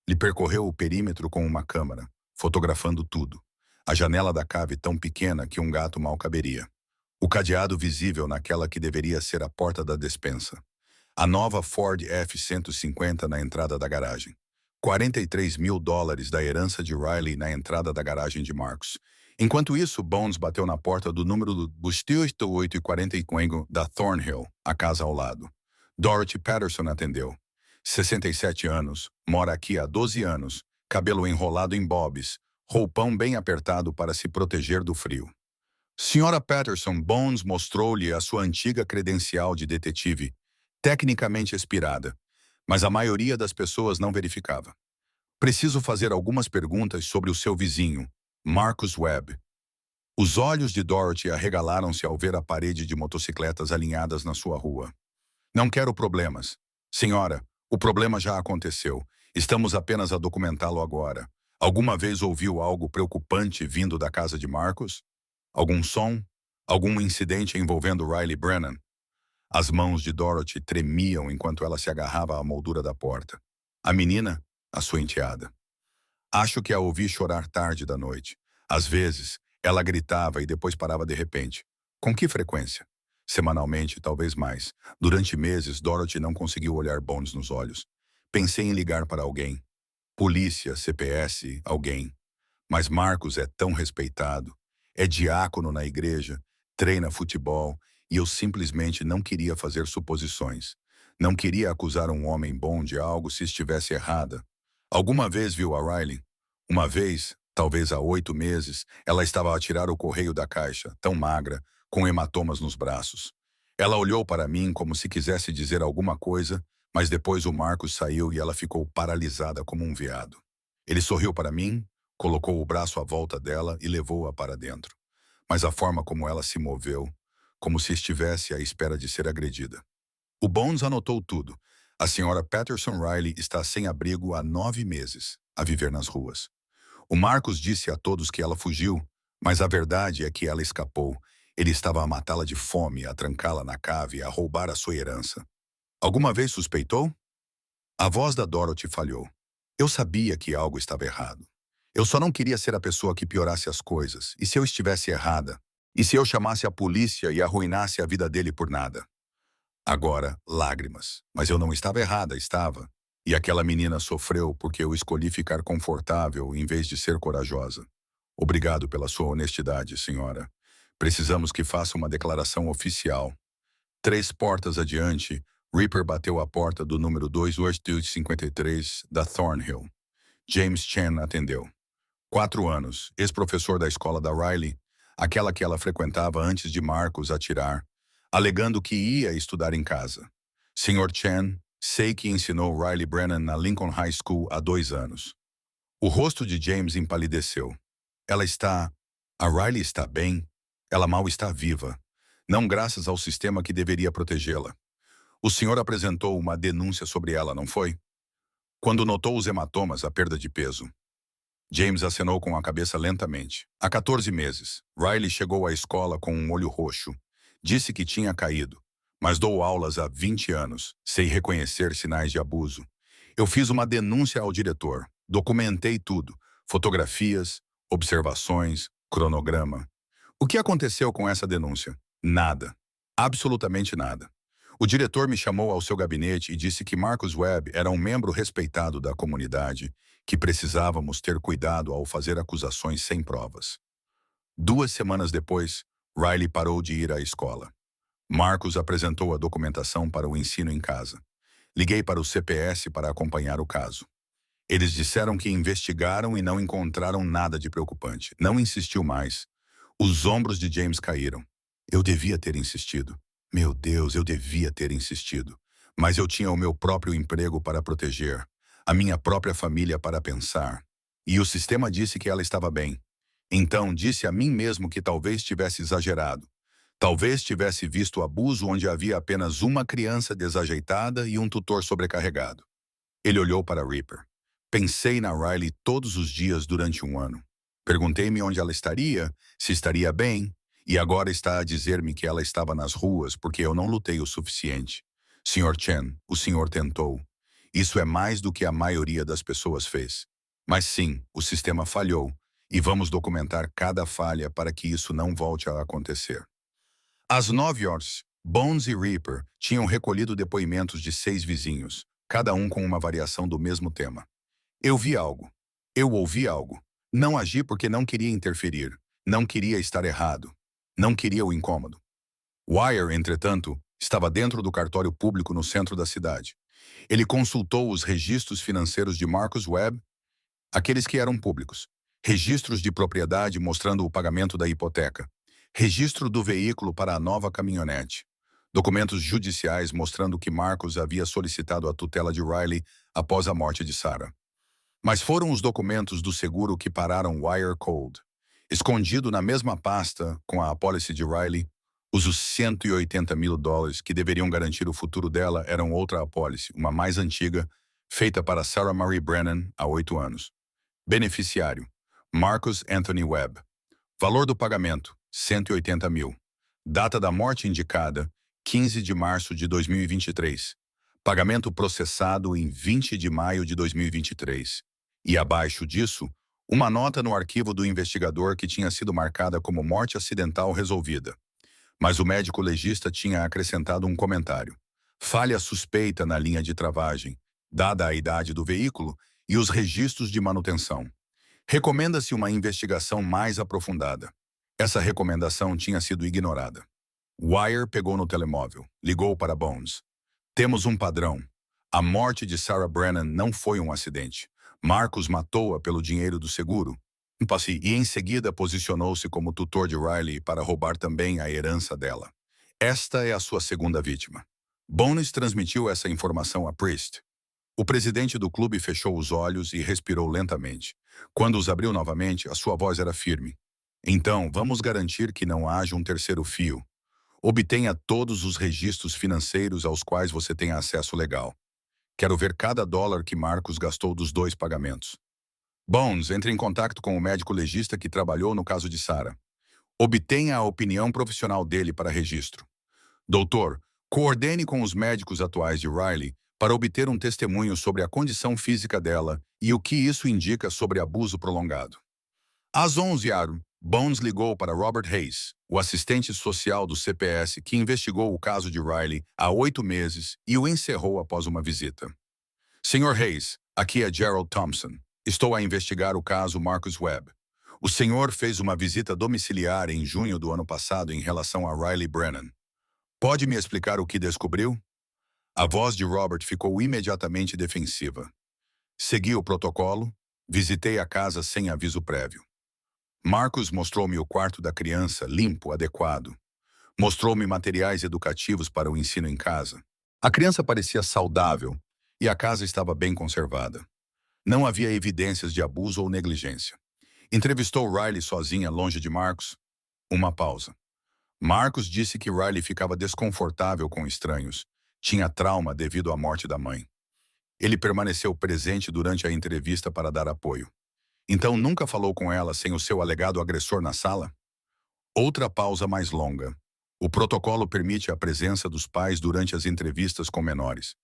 Speaker 1: Ele percorreu o perímetro com uma câmera, fotografando tudo. A janela da cave tão pequena que um gato mal caberia. O cadeado visível naquela que deveria ser a porta da despensa. A nova Ford F-150 na entrada da garagem. $43 mil da herança de Riley na entrada da garagem de Marcus. Enquanto isso, Bones bateu na porta do número do 845 da Thornhill, a casa ao lado. Dorothy Patterson atendeu. 67 anos, mora aqui há 12 anos, cabelo enrolado em bobs, roupão bem apertado para se proteger do frio. Senhora Patterson, Bones mostrou-lhe a sua antiga credencial de detetive, tecnicamente expirada, mas a maioria das pessoas não verificava. Preciso fazer algumas perguntas sobre o seu vizinho, Marcus Webb. Os olhos de Dorothy arregalaram-se ao ver a parede de motocicletas alinhadas na sua rua. Não quero problemas. Senhora, o problema já aconteceu. Estamos apenas a documentá-lo agora. Alguma vez ouviu algo preocupante vindo da casa de Marcus? Algum som? Algum incidente envolvendo Riley Brennan? As mãos de Dorothy tremiam enquanto ela se agarrava à moldura da porta. A menina, a sua enteada. Acho que a ouvi chorar tarde da noite. Às vezes, ela gritava e depois parava de repente. Com que frequência? Semanalmente, talvez mais. Durante meses, Dorothy não conseguiu olhar Bones nos olhos. Pensei em ligar para alguém. Polícia, CPS, alguém. Mas Marcus é tão respeitado. É diácono na igreja, treina futebol, e eu simplesmente não queria fazer suposições. Não queria acusar um homem bom de algo se estivesse errada. Alguma vez viu a Riley? Uma vez, talvez há 8 meses, ela estava a tirar o correio da caixa, tão magra, com hematomas nos braços. Ela olhou para mim como se quisesse dizer alguma coisa, mas depois o Marcus saiu e ela ficou paralisada como um veado. Ele sorriu para mim, colocou o braço à volta dela e levou-a para dentro. Mas a forma como ela se moveu, como se estivesse à espera de ser agredida. O Bones anotou tudo. A senhora Patterson Riley está sem abrigo há 9 meses, a viver nas ruas. O Marcus disse a todos que ela fugiu, mas a verdade é que ela escapou. Ele estava a matá-la de fome, a trancá-la na cave e a roubar a sua herança. Alguma vez suspeitou? A voz da Dorothy falhou. Eu sabia que algo estava errado. Eu só não queria ser a pessoa que piorasse as coisas. E se eu estivesse errada? E se eu chamasse a polícia e arruinasse a vida dele por nada? Agora, lágrimas. Mas eu não estava errada, estava. E aquela menina sofreu porque eu escolhi ficar confortável em vez de ser corajosa. Obrigado pela sua honestidade, senhora. Precisamos que faça uma declaração oficial. 3 portas adiante, Reaper bateu a porta do número 2853 da Thornhill. James Chen atendeu. 4 anos, ex-professor da escola da Riley, aquela que ela frequentava antes de Marcus atirar, alegando que ia estudar em casa. Sr. Chen, sei que ensinou Riley Brennan na Lincoln High School há 2 anos. O rosto de James empalideceu. A Riley está bem? Ela mal está viva. Não graças ao sistema que deveria protegê-la. O senhor apresentou uma denúncia sobre ela, não foi? Quando notou os hematomas, a perda de peso. James acenou com a cabeça lentamente. Há 14 meses, Riley chegou à escola com um olho roxo. Disse que tinha caído, mas dou aulas há 20 anos. Sei reconhecer sinais de abuso. Eu fiz uma denúncia ao diretor. Documentei tudo. Fotografias, observações, cronograma. O que aconteceu com essa denúncia? Nada. Absolutamente nada. O diretor me chamou ao seu gabinete e disse que Marcus Webb era um membro respeitado da comunidade, que precisávamos ter cuidado ao fazer acusações sem provas. 2 semanas depois, Riley parou de ir à escola. Marcus apresentou a documentação para o ensino em casa. Liguei para o CPS para acompanhar o caso. Eles disseram que investigaram e não encontraram nada de preocupante. Não insistiu mais. Os ombros de James caíram. Eu devia ter insistido. Meu Deus, eu devia ter insistido. Mas eu tinha o meu próprio emprego para proteger, a minha própria família para pensar. E o sistema disse que ela estava bem. Então disse a mim mesmo que talvez tivesse exagerado. Talvez tivesse visto abuso onde havia apenas uma criança desajeitada e um tutor sobrecarregado. Ele olhou para Ripper. Pensei na Riley todos os dias durante um ano. Perguntei-me onde ela estaria, se estaria bem, e agora está a dizer-me que ela estava nas ruas porque eu não lutei o suficiente. Sr. Chen, o senhor tentou. Isso é mais do que a maioria das pessoas fez. Mas sim, o sistema falhou, e vamos documentar cada falha para que isso não volte a acontecer. Às 9 horas, Bones e Ripper tinham recolhido depoimentos de 6 vizinhos, cada um com uma variação do mesmo tema. Eu vi algo. Eu ouvi algo. Não agi porque não queria interferir. Não queria estar errado. Não queria o incômodo. Wire, entretanto, estava dentro do cartório público no centro da cidade. Ele consultou os registros financeiros de Marcus Webb, aqueles que eram públicos. Registros de propriedade mostrando o pagamento da hipoteca. Registro do veículo para a nova caminhonete. Documentos judiciais mostrando que Marcus havia solicitado a tutela de Riley após a morte de Sarah. Mas foram os documentos do seguro que pararam Wire cold. Escondido na mesma pasta com a apólice de Riley, os $180 mil que deveriam garantir o futuro dela eram outra apólice, uma mais antiga, feita para Sarah Marie Brennan há 8 anos. Beneficiário: Marcus Anthony Webb. Valor do pagamento: 180 mil. Data da morte indicada: 15 de março de 2023. Pagamento processado em 20 de maio de 2023. E abaixo disso, uma nota no arquivo do investigador que tinha sido marcada como morte acidental resolvida. Mas o médico legista tinha acrescentado um comentário. Falha suspeita na linha de travagem, dada a idade do veículo e os registros de manutenção. Recomenda-se uma investigação mais aprofundada. Essa recomendação tinha sido ignorada. Wire pegou no telemóvel, ligou para Bones. Temos um padrão. A morte de Sarah Brennan não foi um acidente. Marcus matou-a pelo dinheiro do seguro. E em seguida posicionou-se como tutor de Riley para roubar também a herança dela. Esta é a sua segunda vítima. Bones transmitiu essa informação a Priest. O presidente do clube fechou os olhos e respirou lentamente. Quando os abriu novamente, a sua voz era firme. Então, vamos garantir que não haja um terceiro fio. Obtenha todos os registros financeiros aos quais você tenha acesso legal. Quero ver cada dólar que Marcus gastou dos 2 pagamentos. Bones, entre em contato com o médico legista que trabalhou no caso de Sarah. Obtenha a opinião profissional dele para registro. Doutor, coordene com os médicos atuais de Riley para obter um testemunho sobre a condição física dela e o que isso indica sobre abuso prolongado. Às 11 horas, Bones ligou para Robert Hayes, o assistente social do CPS que investigou o caso de Riley há 8 meses e o encerrou após uma visita. Sr. Hayes, aqui é Gerald Thompson. Estou a investigar o caso Marcus Webb. O senhor fez uma visita domiciliar em junho do ano passado em relação a Riley Brennan. Pode me explicar o que descobriu? A voz de Robert ficou imediatamente defensiva. Segui o protocolo, visitei a casa sem aviso prévio. Marcus mostrou-me o quarto da criança, limpo, adequado. Mostrou-me materiais educativos para o ensino em casa. A criança parecia saudável e a casa estava bem conservada. Não havia evidências de abuso ou negligência. Entrevistou Riley sozinha, longe de Marcus. Uma pausa. Marcus disse que Riley ficava desconfortável com estranhos. Tinha trauma devido à morte da mãe. Ele permaneceu presente durante a entrevista para dar apoio. Então nunca falou com ela sem o seu alegado agressor na sala? Outra pausa mais longa. O protocolo permite a presença dos pais durante as entrevistas com menores.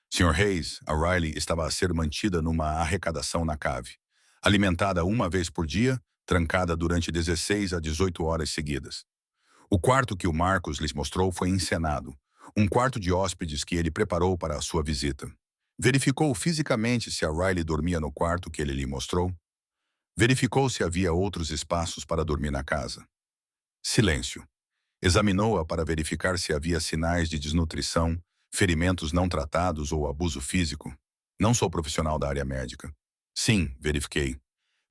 Speaker 1: Sr. Hayes, a Riley estava a ser mantida numa arrecadação na cave, alimentada uma vez por dia, trancada durante 16 a 18 horas seguidas. O quarto que o Marcos lhes mostrou foi encenado, um quarto de hóspedes que ele preparou para a sua visita. Verificou fisicamente se a Riley dormia no quarto que ele lhe mostrou. Verificou se havia outros espaços para dormir na casa. Silêncio. Examinou-a para verificar se havia sinais de desnutrição, ferimentos não tratados ou abuso físico. Não sou profissional da área médica. Sim, verifiquei.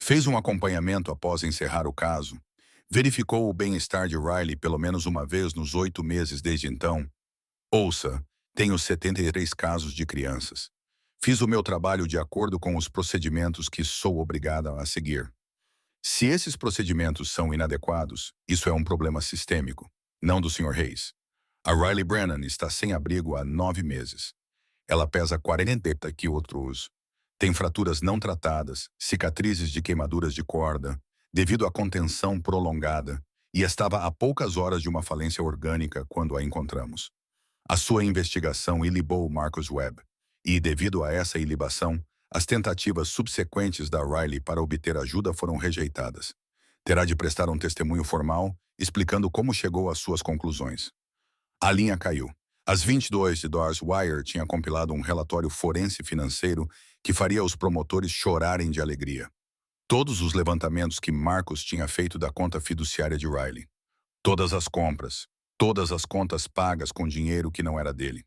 Speaker 1: Fez um acompanhamento após encerrar o caso. Verificou o bem-estar de Riley pelo menos uma vez nos 8 meses desde então. Ouça, tenho 73 casos de crianças. Fiz o meu trabalho de acordo com os procedimentos que sou obrigada a seguir. Se esses procedimentos são inadequados, isso é um problema sistêmico, não do Sr. Hayes. A Riley Brennan está sem abrigo há 9 meses. Ela pesa 40 quilos. Tem fraturas não tratadas, cicatrizes de queimaduras de corda, devido à contenção prolongada, e estava a poucas horas de uma falência orgânica quando a encontramos. A sua investigação ilibou Marcus Webb, e, devido a essa ilibação, as tentativas subsequentes da Riley para obter ajuda foram rejeitadas. Terá de prestar um testemunho formal, explicando como chegou às suas conclusões. A linha caiu. Às 22 de Doors Wire tinha compilado um relatório forense financeiro que faria os promotores chorarem de alegria. Todos os levantamentos que Marcus tinha feito da conta fiduciária de Riley. Todas as compras. Todas as contas pagas com dinheiro que não era dele.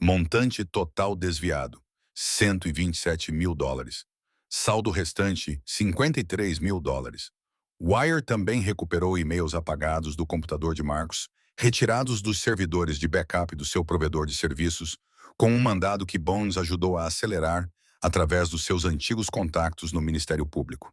Speaker 1: Montante total desviado, $127 mil. Saldo restante, $53 mil. Wire também recuperou e-mails apagados do computador de Marcos, retirados dos servidores de backup do seu provedor de serviços, com um mandado que Bones ajudou a acelerar através dos seus antigos contactos no Ministério Público.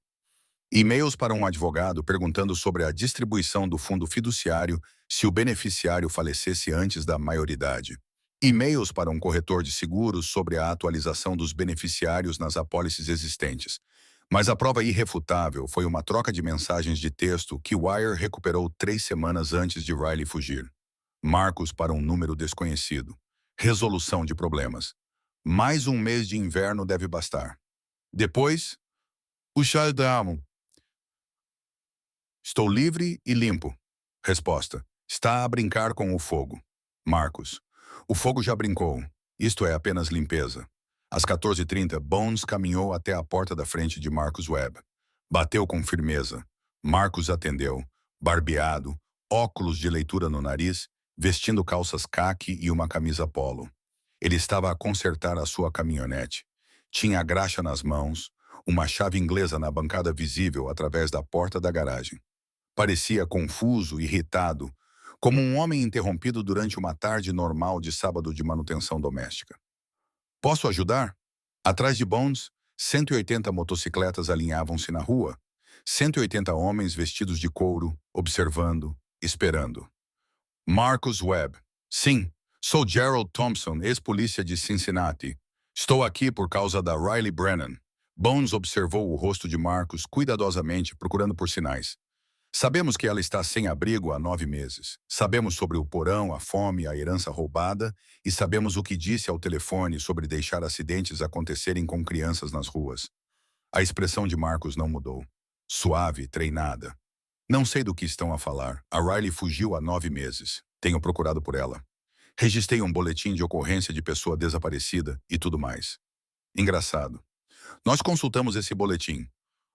Speaker 1: E-mails para um advogado perguntando sobre a distribuição do fundo fiduciário se o beneficiário falecesse antes da maioridade. E-mails para um corretor de seguros sobre a atualização dos beneficiários nas apólices existentes. Mas a prova irrefutável foi uma troca de mensagens de texto que Wire recuperou 3 semanas antes de Riley fugir. Marcos para um número desconhecido. Resolução de problemas. Mais um mês de inverno deve bastar. Depois, o shutdown. Estou livre e limpo. Resposta. Está a brincar com o fogo. Marcos. O fogo já brincou. Isto é apenas limpeza. Às 14h30, Bones caminhou até a porta da frente de Marcus Webb. Bateu com firmeza. Marcus atendeu, barbeado, óculos de leitura no nariz, vestindo calças caqui e uma camisa polo. Ele estava a consertar a sua caminhonete. Tinha a graxa nas mãos, uma chave inglesa na bancada visível através da porta da garagem. Parecia confuso, irritado, como um homem interrompido durante uma tarde normal de sábado de manutenção doméstica. Posso ajudar? Atrás de Bones, 180 motocicletas alinhavam-se na rua. 180 homens vestidos de couro, observando, esperando. Marcus Webb. Sim, sou Gerald Thompson, ex-polícia de Cincinnati. Estou aqui por causa da Riley Brennan. Bones observou o rosto de Marcus cuidadosamente, procurando por sinais. Sabemos que ela está sem abrigo há 9 meses. Sabemos sobre o porão, a fome, a herança roubada e sabemos o que disse ao telefone sobre deixar acidentes acontecerem com crianças nas ruas. A expressão de Marcus não mudou. Suave, treinada. Não sei do que estão a falar. A Riley fugiu há 9 meses. Tenho procurado por ela. Registrei um boletim de ocorrência de pessoa desaparecida e tudo mais. Engraçado. Nós consultamos esse boletim.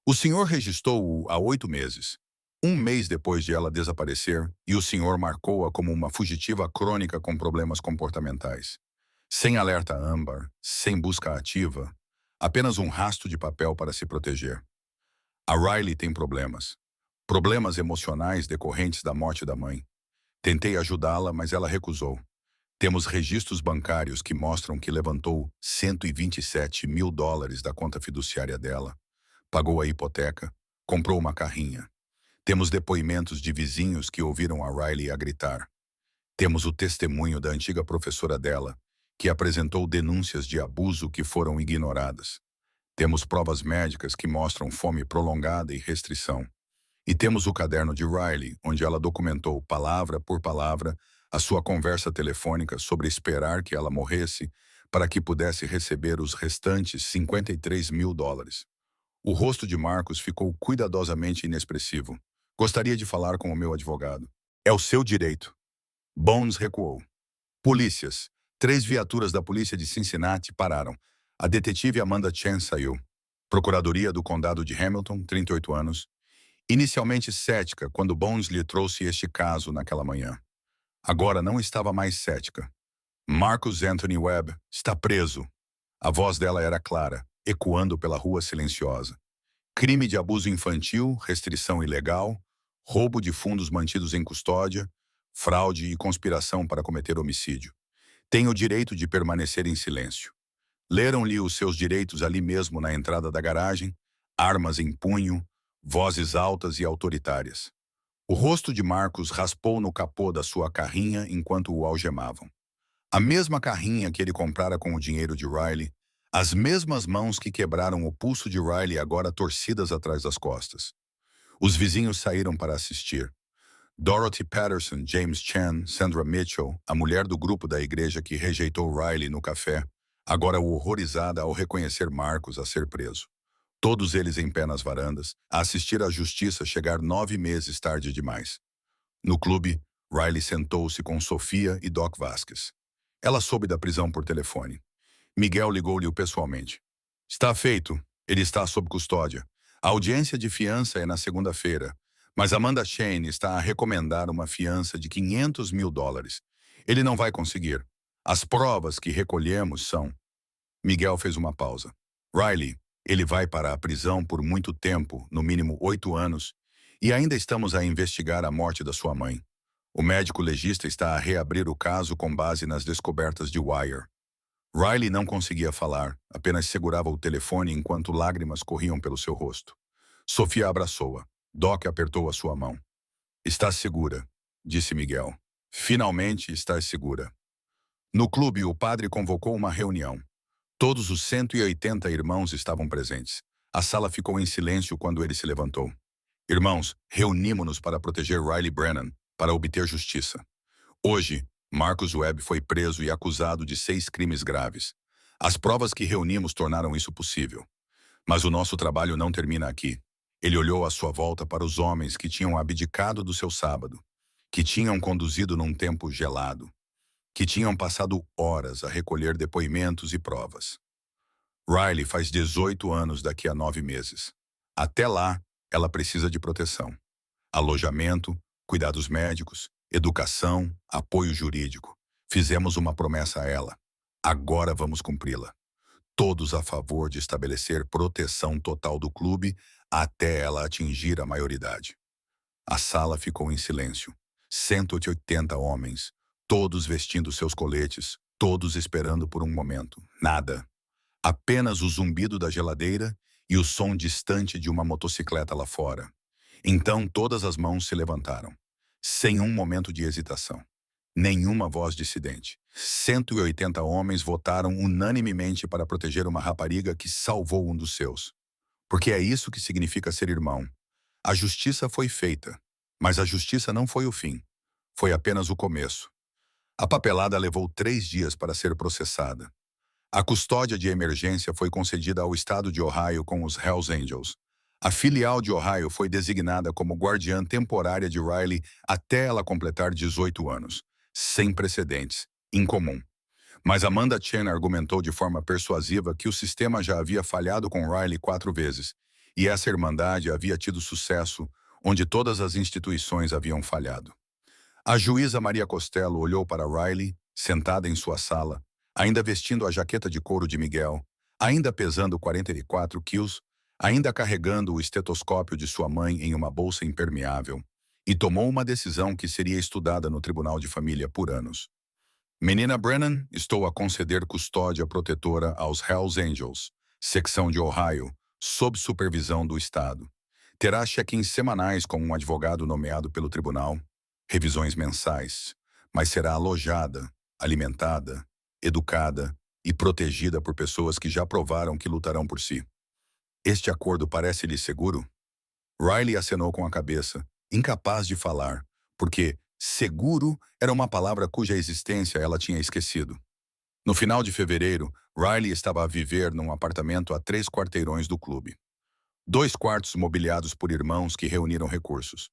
Speaker 1: O senhor registrou-o há 8 meses. Um mês depois de ela desaparecer, e o senhor marcou-a como uma fugitiva crônica com problemas comportamentais. Sem alerta âmbar, sem busca ativa, apenas um rasto de papel para se proteger. A Riley tem problemas. Problemas emocionais decorrentes da morte da mãe. Tentei ajudá-la, mas ela recusou. Temos registros bancários que mostram que levantou $127 mil da conta fiduciária dela, pagou a hipoteca, comprou uma carrinha. Temos depoimentos de vizinhos que ouviram a Riley a gritar. Temos o testemunho da antiga professora dela, que apresentou denúncias de abuso que foram ignoradas. Temos provas médicas que mostram fome prolongada e restrição. E temos o caderno de Riley, onde ela documentou, palavra por palavra, a sua conversa telefônica sobre esperar que ela morresse para que pudesse receber os restantes 53 mil dólares. O rosto de Marcos ficou cuidadosamente inexpressivo. Gostaria de falar com o meu advogado. É o seu direito. Bones recuou. Polícias. 3 viaturas da polícia de Cincinnati pararam. A detetive Amanda Chen saiu. Procuradoria do Condado de Hamilton, 38 anos. Inicialmente cética quando Bones lhe trouxe este caso naquela manhã. Agora não estava mais cética. Marcus Anthony Webb está preso. A voz dela era clara, ecoando pela rua silenciosa. Crime de abuso infantil, restrição ilegal, roubo de fundos mantidos em custódia, fraude e conspiração para cometer homicídio. Tem o direito de permanecer em silêncio. Leram-lhe os seus direitos ali mesmo na entrada da garagem, armas em punho, vozes altas e autoritárias. O rosto de Marcos raspou no capô da sua carrinha enquanto o algemavam. A mesma carrinha que ele comprara com o dinheiro de Riley, as mesmas mãos que quebraram o pulso de Riley agora torcidas atrás das costas. Os vizinhos saíram para assistir. Dorothy Patterson, James Chan, Sandra Mitchell, a mulher do grupo da igreja que rejeitou Riley no café, agora horrorizada ao reconhecer Marcos a ser preso. Todos eles em pé nas varandas, a assistir à justiça chegar 9 meses tarde demais. No clube, Riley sentou-se com Sofia e Doc Vasquez. Ela soube da prisão por telefone. Miguel ligou-lhe pessoalmente. Está feito. Ele está sob custódia. A audiência de fiança é na segunda-feira, mas Amanda Shane está a recomendar uma fiança de 500 mil dólares. Ele não vai conseguir. As provas que recolhemos são... Miguel fez uma pausa. Riley, ele vai para a prisão por muito tempo, no mínimo 8 anos, e ainda estamos a investigar a morte da sua mãe. O médico legista está a reabrir o caso com base nas descobertas de Wire. Riley não conseguia falar, apenas segurava o telefone enquanto lágrimas corriam pelo seu rosto. Sofia abraçou-a. Doc apertou a sua mão. Está segura, disse Miguel. Finalmente estás segura. No clube, o padre convocou uma reunião. Todos os 180 irmãos estavam presentes. A sala ficou em silêncio quando ele se levantou. Irmãos, reunimos-nos para proteger Riley Brennan, para obter justiça. Hoje, Marcus Webb foi preso e acusado de 6 crimes graves. As provas que reunimos tornaram isso possível. Mas o nosso trabalho não termina aqui. Ele olhou à sua volta para os homens que tinham abdicado do seu sábado, que tinham conduzido num tempo gelado, que tinham passado horas a recolher depoimentos e provas. Riley faz 18 anos daqui a 9 meses. Até lá, ela precisa de proteção. Alojamento, cuidados médicos, educação, apoio jurídico. Fizemos uma promessa a ela. Agora vamos cumpri-la. Todos a favor de estabelecer proteção total do clube até ela atingir a maioridade. A sala ficou em silêncio. 180 homens, todos vestindo seus coletes, todos esperando por um momento. Nada. Apenas o zumbido da geladeira e o som distante de uma motocicleta lá fora. Então todas as mãos se levantaram, sem um momento de hesitação. Nenhuma voz dissidente. 180 homens votaram unanimemente para proteger uma rapariga que salvou um dos seus. Porque é isso que significa ser irmão. A justiça foi feita, mas a justiça não foi o fim. Foi apenas o começo. A papelada levou 3 dias para ser processada. A custódia de emergência foi concedida ao estado de Ohio com os Hells Angels. A filial de Ohio foi designada como guardiã temporária de Riley até ela completar 18 anos. Sem precedentes. Incomum. Mas Amanda Chen argumentou de forma persuasiva que o sistema já havia falhado com Riley 4 vezes, e essa irmandade havia tido sucesso onde todas as instituições haviam falhado. A juíza Maria Costello olhou para Riley, sentada em sua sala, ainda vestindo a jaqueta de couro de Miguel, ainda pesando 44 quilos, ainda carregando o estetoscópio de sua mãe em uma bolsa impermeável, e tomou uma decisão que seria estudada no Tribunal de Família por anos. Menina Brennan, estou a conceder custódia protetora aos Hells Angels, secção de Ohio, sob supervisão do Estado. Terá check-ins semanais com um advogado nomeado pelo tribunal, revisões mensais, mas será alojada, alimentada, educada e protegida por pessoas que já provaram que lutarão por si. Este acordo parece-lhe seguro? Riley acenou com a cabeça, incapaz de falar, porque seguro era uma palavra cuja existência ela tinha esquecido. No final de fevereiro, Riley estava a viver num apartamento a 3 quarteirões do clube. 2 quartos mobiliados por irmãos que reuniram recursos.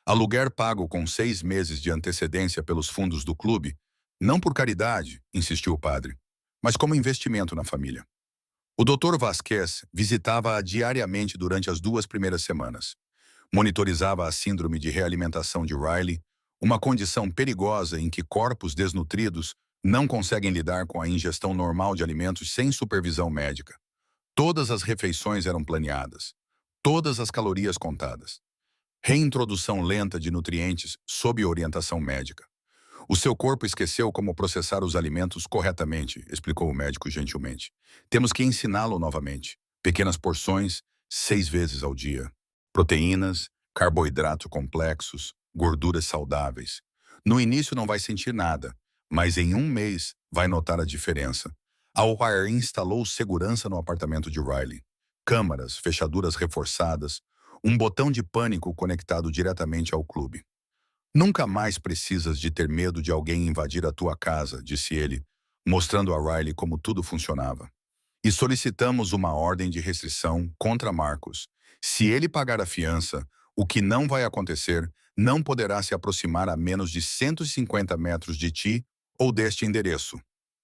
Speaker 1: Aluguer pago com 6 meses de antecedência pelos fundos do clube, não por caridade, insistiu o padre, mas como investimento na família. O Dr. Vasquez visitava-a diariamente durante as 2 primeiras semanas. Monitorizava a síndrome de realimentação de Riley, uma condição perigosa em que corpos desnutridos não conseguem lidar com a ingestão normal de alimentos sem supervisão médica. Todas as refeições eram planeadas, todas as calorias contadas. Reintrodução lenta de nutrientes sob orientação médica. O seu corpo esqueceu como processar os alimentos corretamente, explicou o médico gentilmente. Temos que ensiná-lo novamente. Pequenas porções, 6 vezes ao dia. Proteínas, carboidratos complexos, gorduras saudáveis. No início não vai sentir nada, mas em 1 mês vai notar a diferença. A Wire instalou segurança no apartamento de Riley. Câmaras, fechaduras reforçadas, um botão de pânico conectado diretamente ao clube. Nunca mais precisas de ter medo de alguém invadir a tua casa, disse ele, mostrando a Riley como tudo funcionava. E solicitamos uma ordem de restrição contra Marcos. Se ele pagar a fiança, o que não vai acontecer, não poderá se aproximar a menos de 150 metros de ti ou deste endereço.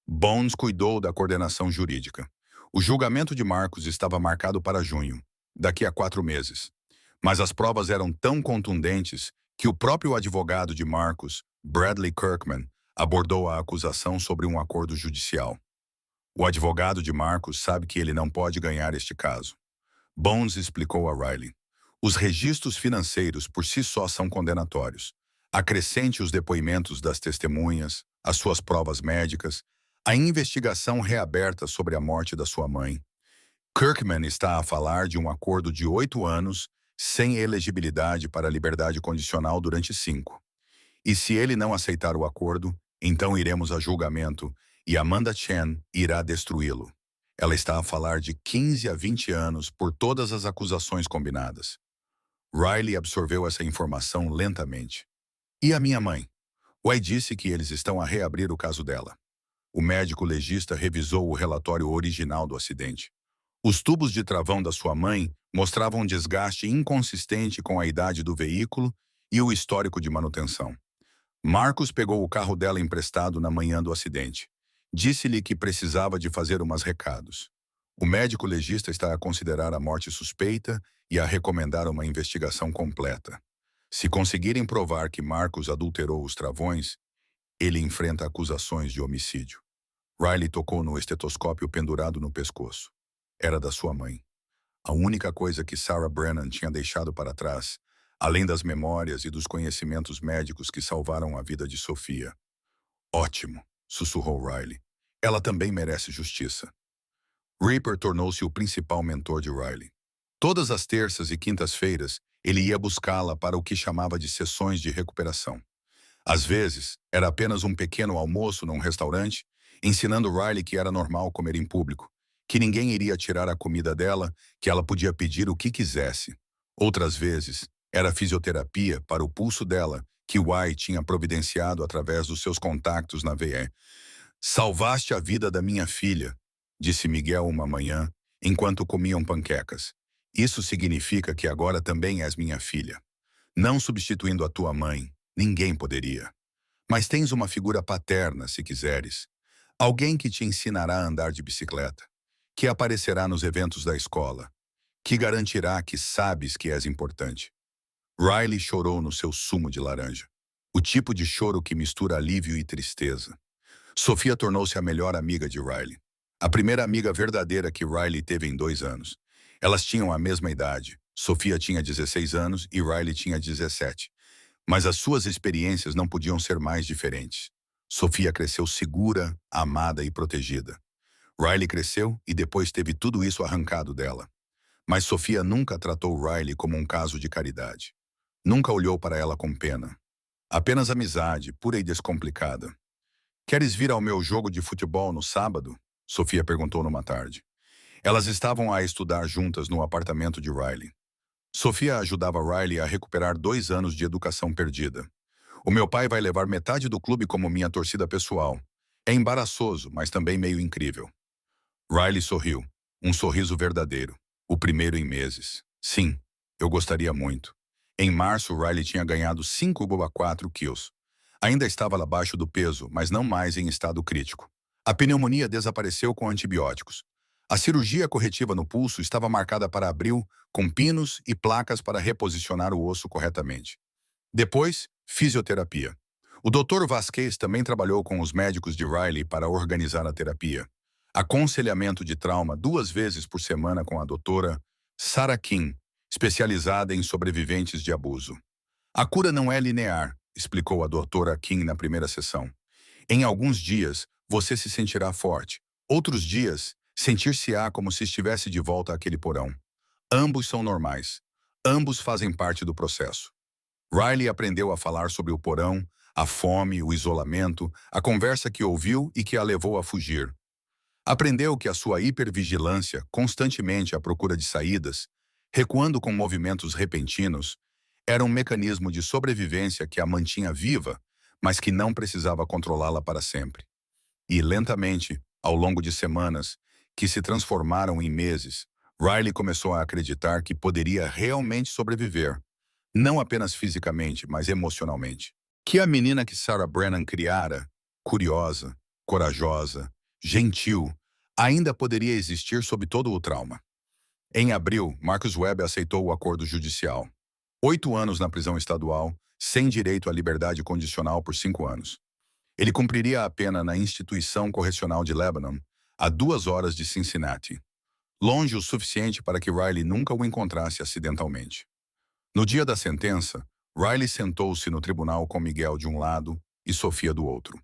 Speaker 1: Bones cuidou da coordenação jurídica. O julgamento de Marcos estava marcado para junho, daqui a 4 meses. Mas as provas eram tão contundentes que o próprio advogado de Marcos, Bradley Kirkman, abordou a acusação sobre um acordo judicial. O advogado de Marcos sabe que ele não pode ganhar este caso. Bones explicou a Riley. Os registros financeiros por si só são condenatórios. Acrescente os depoimentos das testemunhas, as suas provas médicas, a investigação reaberta sobre a morte da sua mãe. Kirkman está a falar de um acordo de 8 anos sem elegibilidade para liberdade condicional durante 5. E se ele não aceitar o acordo, então iremos a julgamento e Amanda Chen irá destruí-lo. Ela está a falar de 15 a 20 anos por todas as acusações combinadas. Riley absorveu essa informação lentamente. E a minha mãe? Wai disse que eles estão a reabrir o caso dela. O médico legista revisou o relatório original do acidente. Os tubos de travão da sua mãe mostravam um desgaste inconsistente com a idade do veículo e o histórico de manutenção. Marcos pegou o carro dela emprestado na manhã do acidente. Disse-lhe que precisava de fazer umas recados. O médico legista está a considerar a morte suspeita e a recomendar uma investigação completa. Se conseguirem provar que Marcos adulterou os travões, ele enfrenta acusações de homicídio. Riley tocou no estetoscópio pendurado no pescoço. Era da sua mãe. A única coisa que Sarah Brennan tinha deixado para trás, além das memórias e dos conhecimentos médicos que salvaram a vida de Sofia. Ótimo, sussurrou Riley. Ela também merece justiça. Reaper tornou-se o principal mentor de Riley. Todas as terças e quintas-feiras, ele ia buscá-la para o que chamava de sessões de recuperação. Às vezes, era apenas um pequeno almoço num restaurante, ensinando Riley que era normal comer em público, que ninguém iria tirar a comida dela, que ela podia pedir o que quisesse. Outras vezes, era fisioterapia para o pulso dela, que Wai tinha providenciado através dos seus contactos na VE. Salvaste a vida da minha filha, disse Miguel uma manhã, enquanto comiam panquecas. Isso significa que agora também és minha filha. Não substituindo a tua mãe, ninguém poderia. Mas tens uma figura paterna, se quiseres. Alguém que te ensinará a andar de bicicleta, que aparecerá nos eventos da escola, que garantirá que sabes que és importante. Riley chorou no seu sumo de laranja. O tipo de choro que mistura alívio e tristeza. Sofia tornou-se a melhor amiga de Riley. A primeira amiga verdadeira que Riley teve em 2 anos. Elas tinham a mesma idade. Sofia tinha 16 anos e Riley tinha 17. Mas as suas experiências não podiam ser mais diferentes. Sofia cresceu segura, amada e protegida. Riley cresceu e depois teve tudo isso arrancado dela. Mas Sofia nunca tratou Riley como um caso de caridade. Nunca olhou para ela com pena. Apenas amizade, pura e descomplicada. Queres vir ao meu jogo de futebol no sábado? Sofia perguntou numa tarde. Elas estavam a estudar juntas no apartamento de Riley. Sofia ajudava Riley a recuperar 2 anos de educação perdida. O meu pai vai levar metade do clube como minha torcida pessoal. É embaraçoso, mas também meio incrível. Riley sorriu. Um sorriso verdadeiro. O primeiro em meses. Sim, eu gostaria muito. Em março, Riley tinha ganhado 5,4 quilos. Ainda estava abaixo do peso, mas não mais em estado crítico. A pneumonia desapareceu com antibióticos. A cirurgia corretiva no pulso estava marcada para abril, com pinos e placas para reposicionar o osso corretamente. Depois, fisioterapia. O Dr. Vasquez também trabalhou com os médicos de Riley para organizar a terapia. Aconselhamento de trauma 2 vezes por semana com a doutora Sarah King, especializada em sobreviventes de abuso. A cura não é linear, explicou a doutora King na primeira sessão. Em alguns dias, você se sentirá forte. Outros dias, sentir-se-á como se estivesse de volta àquele porão. Ambos são normais. Ambos fazem parte do processo. Riley aprendeu a falar sobre o porão, a fome, o isolamento, a conversa que ouviu e que a levou a fugir. Aprendeu que a sua hipervigilância, constantemente à procura de saídas, recuando com movimentos repentinos, era um mecanismo de sobrevivência que a mantinha viva, mas que não precisava controlá-la para sempre. E, lentamente, ao longo de semanas, que se transformaram em meses, Riley começou a acreditar que poderia realmente sobreviver, não apenas fisicamente, mas emocionalmente. Que a menina que Sarah Brennan criara, curiosa, corajosa, gentil, ainda poderia existir sob todo o trauma. Em abril, Marcus Webb aceitou o acordo judicial. 8 anos na prisão estadual, sem direito à liberdade condicional por 5 anos. Ele cumpriria a pena na instituição correcional de Lebanon, a 2 horas de Cincinnati. Longe o suficiente para que Riley nunca o encontrasse acidentalmente. No dia da sentença, Riley sentou-se no tribunal com Miguel de um lado e Sofia do outro.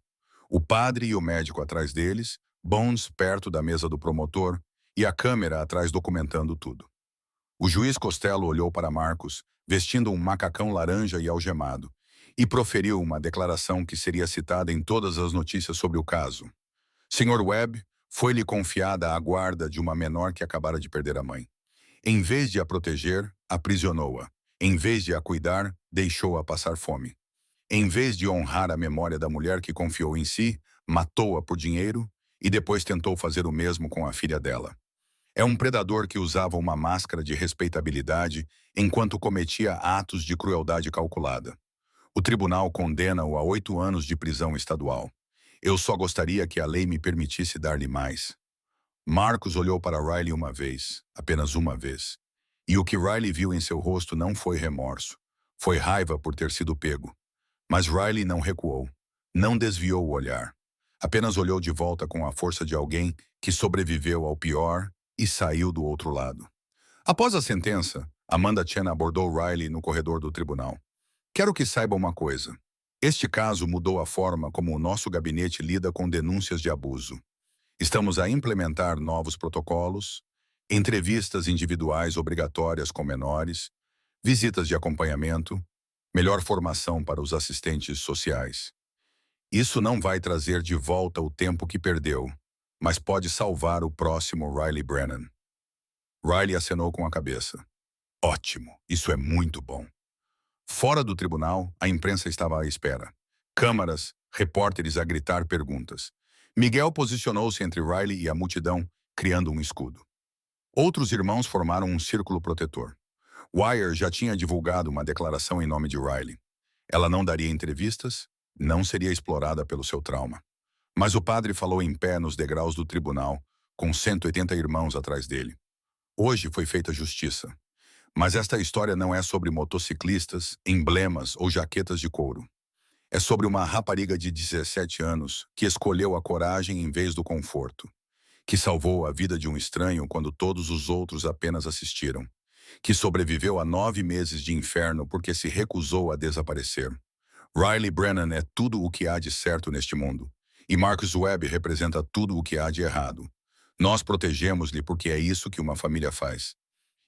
Speaker 1: O padre e o médico atrás deles, Bones perto da mesa do promotor e a câmera atrás documentando tudo. O juiz Costello olhou para Marcus, vestindo um macacão laranja e algemado, e proferiu uma declaração que seria citada em todas as notícias sobre o caso. Sr. Webb, foi-lhe confiada a guarda de uma menor que acabara de perder a mãe. Em vez de a proteger, aprisionou-a. Em vez de a cuidar, deixou-a passar fome. Em vez de honrar a memória da mulher que confiou em si, matou-a por dinheiro e depois tentou fazer o mesmo com a filha dela. É um predador que usava uma máscara de respeitabilidade enquanto cometia atos de crueldade calculada. O tribunal condena-o a 8 anos de prisão estadual. Eu só gostaria que a lei me permitisse dar-lhe mais. Marcus olhou para Riley uma vez, apenas uma vez. E o que Riley viu em seu rosto não foi remorso. Foi raiva por ter sido pego. Mas Riley não recuou. Não desviou o olhar. Apenas olhou de volta com a força de alguém que sobreviveu ao pior e saiu do outro lado. Após a sentença, Amanda Chen abordou Riley no corredor do tribunal. Quero que saiba uma coisa. Este caso mudou a forma como o nosso gabinete lida com denúncias de abuso. Estamos a implementar novos protocolos, entrevistas individuais obrigatórias com menores, visitas de acompanhamento, melhor formação para os assistentes sociais. Isso não vai trazer de volta o tempo que perdeu, mas pode salvar o próximo Riley Brennan. Riley acenou com a cabeça. Ótimo, isso é muito bom. Fora do tribunal, a imprensa estava à espera. Câmaras, repórteres a gritar perguntas. Miguel posicionou-se entre Riley e a multidão, criando um escudo. Outros irmãos formaram um círculo protetor. Wire já tinha divulgado uma declaração em nome de Riley. Ela não daria entrevistas, não seria explorada pelo seu trauma. Mas o padre falou em pé nos degraus do tribunal, com 180 irmãos atrás dele. Hoje foi feita justiça. Mas esta história não é sobre motociclistas, emblemas ou jaquetas de couro. É sobre uma rapariga de 17 anos que escolheu a coragem em vez do conforto, que salvou a vida de um estranho quando todos os outros apenas assistiram, que sobreviveu a 9 meses de inferno porque se recusou a desaparecer. Riley Brennan é tudo o que há de certo neste mundo, e Marcus Webb representa tudo o que há de errado. Nós protegemos-lhe porque é isso que uma família faz.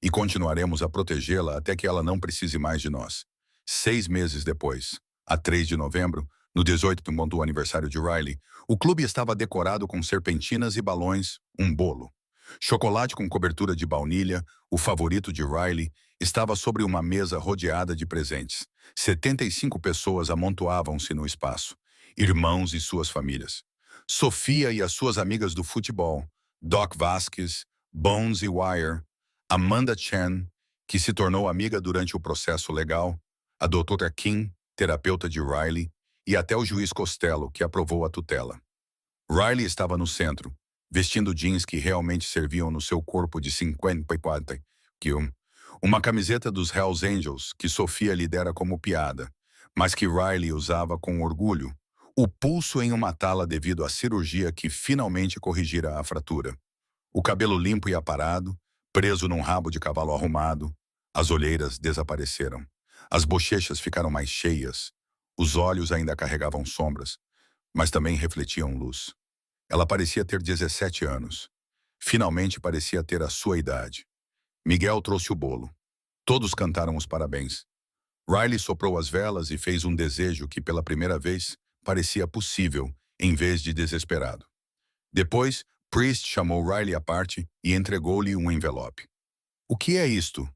Speaker 1: E continuaremos a protegê-la até que ela não precise mais de nós. 6 meses depois, a 3 de novembro, no 18º do aniversário de Riley, o clube estava decorado com serpentinas e balões, um bolo. Chocolate com cobertura de baunilha, o favorito de Riley, estava sobre uma mesa rodeada de presentes. 75 pessoas amontoavam-se no espaço, irmãos e suas famílias. Sofia e as suas amigas do futebol, Doc Vasquez, Bones e Wire, Amanda Chen, que se tornou amiga durante o processo legal, a doutora Kim, terapeuta de Riley, e até o juiz Costello, que aprovou a tutela. Riley estava no centro, vestindo jeans que realmente serviam no seu corpo de 54 quilos, uma camiseta dos Hells Angels, que Sofia lidera como piada, mas que Riley usava com orgulho, o pulso em uma tala devido à cirurgia que finalmente corrigira a fratura. O cabelo limpo e aparado, preso num rabo de cavalo arrumado, as olheiras desapareceram. As bochechas ficaram mais cheias, os olhos ainda carregavam sombras, mas também refletiam luz. Ela parecia ter 17 anos. Finalmente parecia ter a sua idade. Miguel trouxe o bolo. Todos cantaram os parabéns. Riley soprou as velas e fez um desejo que, pela primeira vez, parecia possível, em vez de desesperado. Depois, Priest chamou Riley à parte e entregou-lhe um envelope. O que é isto?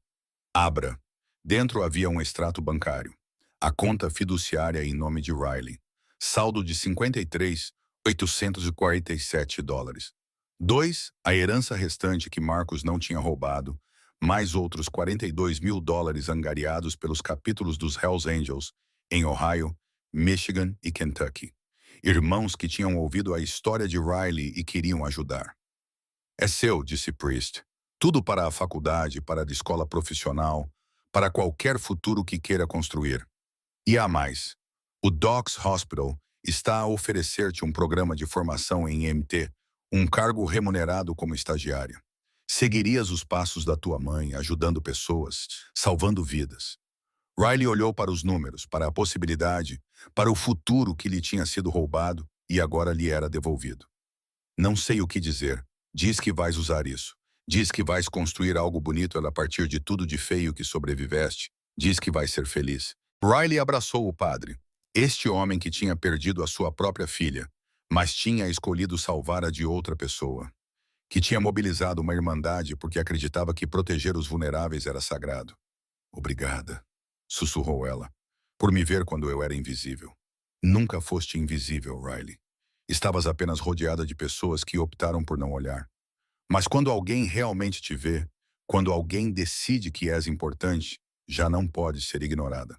Speaker 1: Abra. Dentro havia um extrato bancário. A conta fiduciária em nome de Riley. Saldo de 53.847 dólares. 2. A herança restante que Marcos não tinha roubado, mais outros 42 mil dólares angariados pelos capítulos dos Hells Angels em Ohio, Michigan e Kentucky. Irmãos que tinham ouvido a história de Riley e queriam ajudar. É seu, disse Priest. Tudo para a faculdade, para a escola profissional, para qualquer futuro que queira construir. E há mais. O Doc's Hospital está a oferecer-te um programa de formação em MT, um cargo remunerado como estagiária. Seguirias os passos da tua mãe, ajudando pessoas, salvando vidas. Riley olhou para os números, para a possibilidade, para o futuro que lhe tinha sido roubado e agora lhe era devolvido. Não sei o que dizer. Diz que vais usar isso. Diz que vais construir algo bonito a partir de tudo de feio que sobreviveste. Diz que vais ser feliz. Riley abraçou o padre. Este homem que tinha perdido a sua própria filha, mas tinha escolhido salvar a de outra pessoa. Que tinha mobilizado uma irmandade porque acreditava que proteger os vulneráveis era sagrado. Obrigada, sussurrou ela, por me ver quando eu era invisível. Nunca foste invisível, Riley. Estavas apenas rodeada de pessoas que optaram por não olhar. Mas quando alguém realmente te vê, quando alguém decide que és importante, já não pode ser ignorada.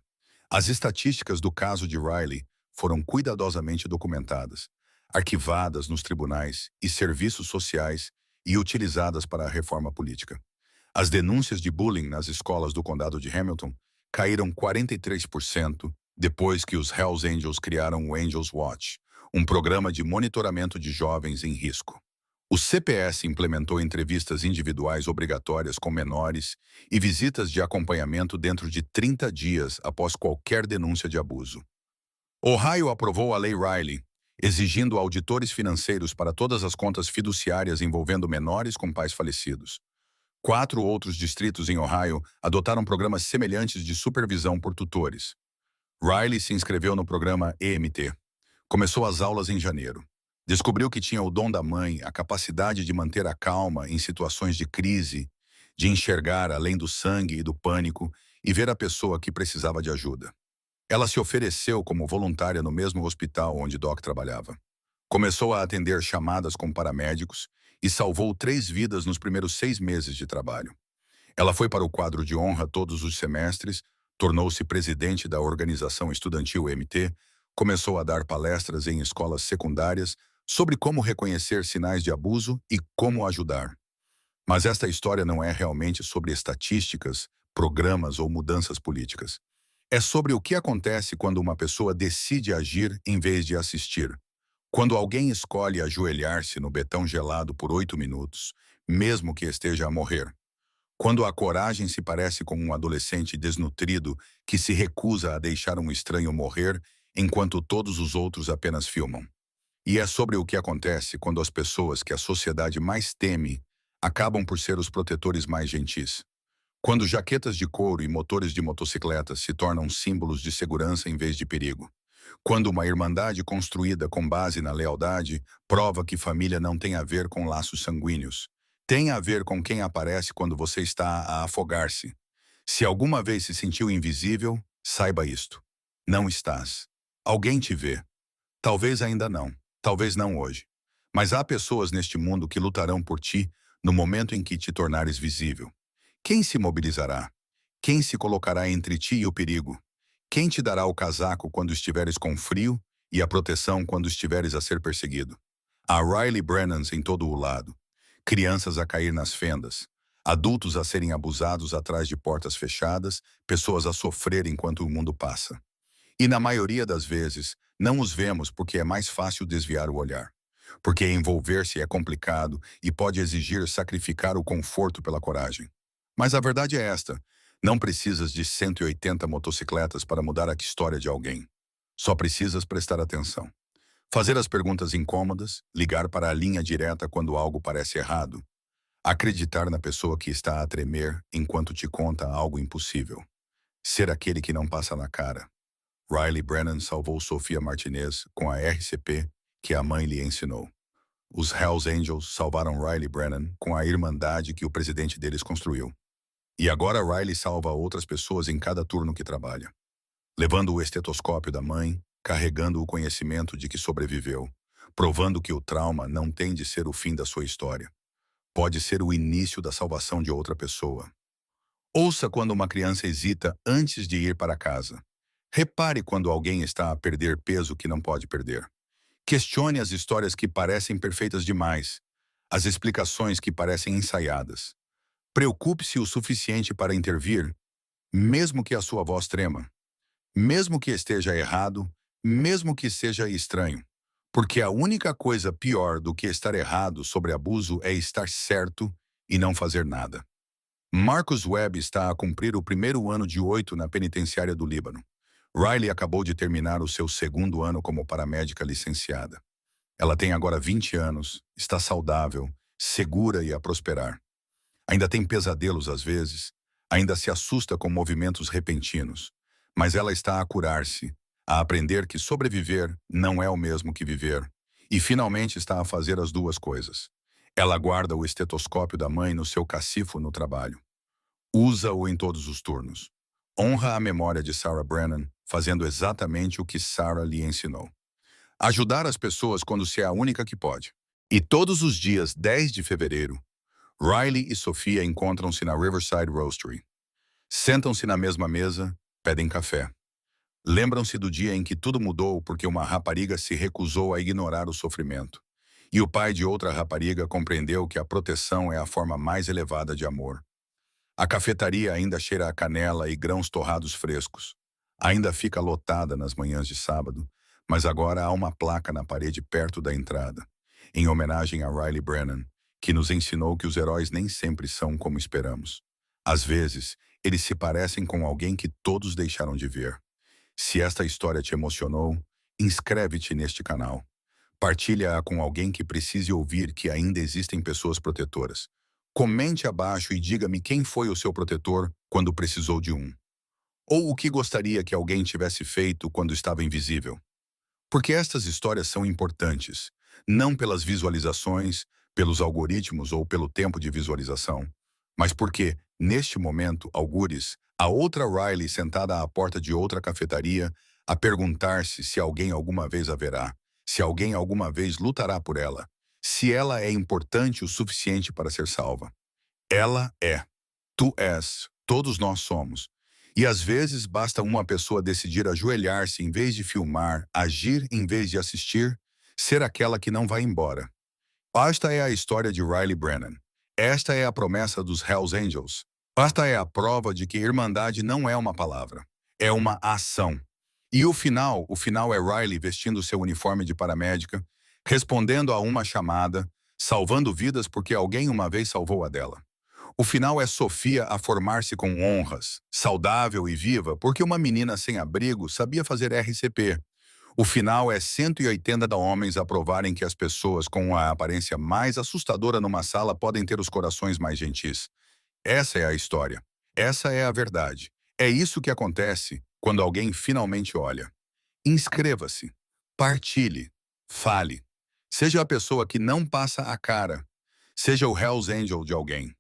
Speaker 1: As estatísticas do caso de Riley foram cuidadosamente documentadas, arquivadas nos tribunais e serviços sociais e utilizadas para a reforma política. As denúncias de bullying nas escolas do condado de Hamilton caíram 43% depois que os Hells Angels criaram o Angels Watch, um programa de monitoramento de jovens em risco. O CPS implementou entrevistas individuais obrigatórias com menores e visitas de acompanhamento dentro de 30 dias após qualquer denúncia de abuso. Ohio aprovou a Lei Riley, exigindo auditores financeiros para todas as contas fiduciárias envolvendo menores com pais falecidos. 4 outros distritos em Ohio adotaram programas semelhantes de supervisão por tutores. Riley se inscreveu no programa EMT. Começou as aulas em janeiro. Descobriu que tinha o dom da mãe, a capacidade de manter a calma em situações de crise, de enxergar além do sangue e do pânico e ver a pessoa que precisava de ajuda. Ela se ofereceu como voluntária no mesmo hospital onde Doc trabalhava. Começou a atender chamadas com paramédicos e salvou 3 vidas nos primeiros 6 meses de trabalho. Ela foi para o quadro de honra todos os semestres, tornou-se presidente da organização estudantil MT, começou a dar palestras em escolas secundárias sobre como reconhecer sinais de abuso e como ajudar. Mas esta história não é realmente sobre estatísticas, programas ou mudanças políticas. É sobre o que acontece quando uma pessoa decide agir em vez de assistir. Quando alguém escolhe ajoelhar-se no betão gelado por 8 minutos, mesmo que esteja a morrer. Quando a coragem se parece com um adolescente desnutrido que se recusa a deixar um estranho morrer enquanto todos os outros apenas filmam. E é sobre o que acontece quando as pessoas que a sociedade mais teme acabam por ser os protetores mais gentis. Quando jaquetas de couro e motores de motocicletas se tornam símbolos de segurança em vez de perigo. Quando uma irmandade construída com base na lealdade prova que família não tem a ver com laços sanguíneos. Tem a ver com quem aparece quando você está a afogar-se. Se alguma vez se sentiu invisível, saiba isto. Não estás. Alguém te vê. Talvez ainda não. Talvez não hoje. Mas há pessoas neste mundo que lutarão por ti no momento em que te tornares visível. Quem se mobilizará? Quem se colocará entre ti e o perigo? Quem te dará o casaco quando estiveres com frio e a proteção quando estiveres a ser perseguido? Há Riley Brennans em todo o lado. Crianças a cair nas fendas, adultos a serem abusados atrás de portas fechadas, pessoas a sofrer enquanto o mundo passa. E na maioria das vezes, não os vemos porque é mais fácil desviar o olhar. Porque envolver-se é complicado e pode exigir sacrificar o conforto pela coragem. Mas a verdade é esta: não precisas de 180 motocicletas para mudar a história de alguém. Só precisas prestar atenção. Fazer as perguntas incômodas, ligar para a linha direta quando algo parece errado, acreditar na pessoa que está a tremer enquanto te conta algo impossível. Ser aquele que não passa na cara. Riley Brennan salvou Sofia Martinez com a RCP que a mãe lhe ensinou. Os Hells Angels salvaram Riley Brennan com a irmandade que o presidente deles construiu. E agora Riley salva outras pessoas em cada turno que trabalha. Levando o estetoscópio da mãe, carregando o conhecimento de que sobreviveu, provando que o trauma não tem de ser o fim da sua história. Pode ser o início da salvação de outra pessoa. Ouça quando uma criança hesita antes de ir para casa. Repare quando alguém está a perder peso que não pode perder. Questione as histórias que parecem perfeitas demais, as explicações que parecem ensaiadas. Preocupe-se o suficiente para intervir, mesmo que a sua voz trema. Mesmo que esteja errado, mesmo que seja estranho. Porque a única coisa pior do que estar errado sobre abuso é estar certo e não fazer nada. Marcus Webb está a cumprir o primeiro ano de 8 na penitenciária do Líbano. Riley acabou de terminar o seu segundo ano como paramédica licenciada. Ela tem agora 20 anos, está saudável, segura e a prosperar. Ainda tem pesadelos às vezes, ainda se assusta com movimentos repentinos, mas ela está a curar-se, a aprender que sobreviver não é o mesmo que viver, e finalmente está a fazer as duas coisas. Ela guarda o estetoscópio da mãe no seu cacifo no trabalho. Usa-o em todos os turnos. Honra a memória de Sarah Brennan, fazendo exatamente o que Sarah lhe ensinou. Ajudar as pessoas quando se é a única que pode. E todos os dias 10 de fevereiro, Riley e Sofia encontram-se na Riverside Roastery. Sentam-se na mesma mesa, pedem café. Lembram-se do dia em que tudo mudou porque uma rapariga se recusou a ignorar o sofrimento. E o pai de outra rapariga compreendeu que a proteção é a forma mais elevada de amor. A cafetaria ainda cheira a canela e grãos torrados frescos. Ainda fica lotada nas manhãs de sábado, mas agora há uma placa na parede perto da entrada, em homenagem a Riley Brennan, que nos ensinou que os heróis nem sempre são como esperamos. Às vezes, eles se parecem com alguém que todos deixaram de ver. Se esta história te emocionou, inscreve-te neste canal. Partilha-a com alguém que precise ouvir que ainda existem pessoas protetoras. Comente abaixo e diga-me quem foi o seu protetor quando precisou de um. Ou o que gostaria que alguém tivesse feito quando estava invisível. Porque estas histórias são importantes, não pelas visualizações, pelos algoritmos ou pelo tempo de visualização, mas porque, neste momento, algures, a outra Riley sentada à porta de outra cafetaria, a perguntar-se se alguém alguma vez haverá, se alguém alguma vez lutará por ela, se ela é importante o suficiente para ser salva. Ela é. Tu és. Todos nós somos. E às vezes basta uma pessoa decidir ajoelhar-se em vez de filmar, agir em vez de assistir, ser aquela que não vai embora. Esta é a história de Riley Brennan. Esta é a promessa dos Hells Angels. Esta é a prova de que irmandade não é uma palavra, é uma ação. E o final é Riley vestindo seu uniforme de paramédica, respondendo a uma chamada, salvando vidas porque alguém uma vez salvou a dela. O final é Sofia a formar-se com honras, saudável e viva, porque uma menina sem abrigo sabia fazer RCP. O final é 180 homens a provarem que as pessoas com a aparência mais assustadora numa sala podem ter os corações mais gentis. Essa é a história. Essa é a verdade. É isso que acontece quando alguém finalmente olha. Inscreva-se. Partilhe. Fale. Seja a pessoa que não passa a cara. Seja o Hells Angel de alguém.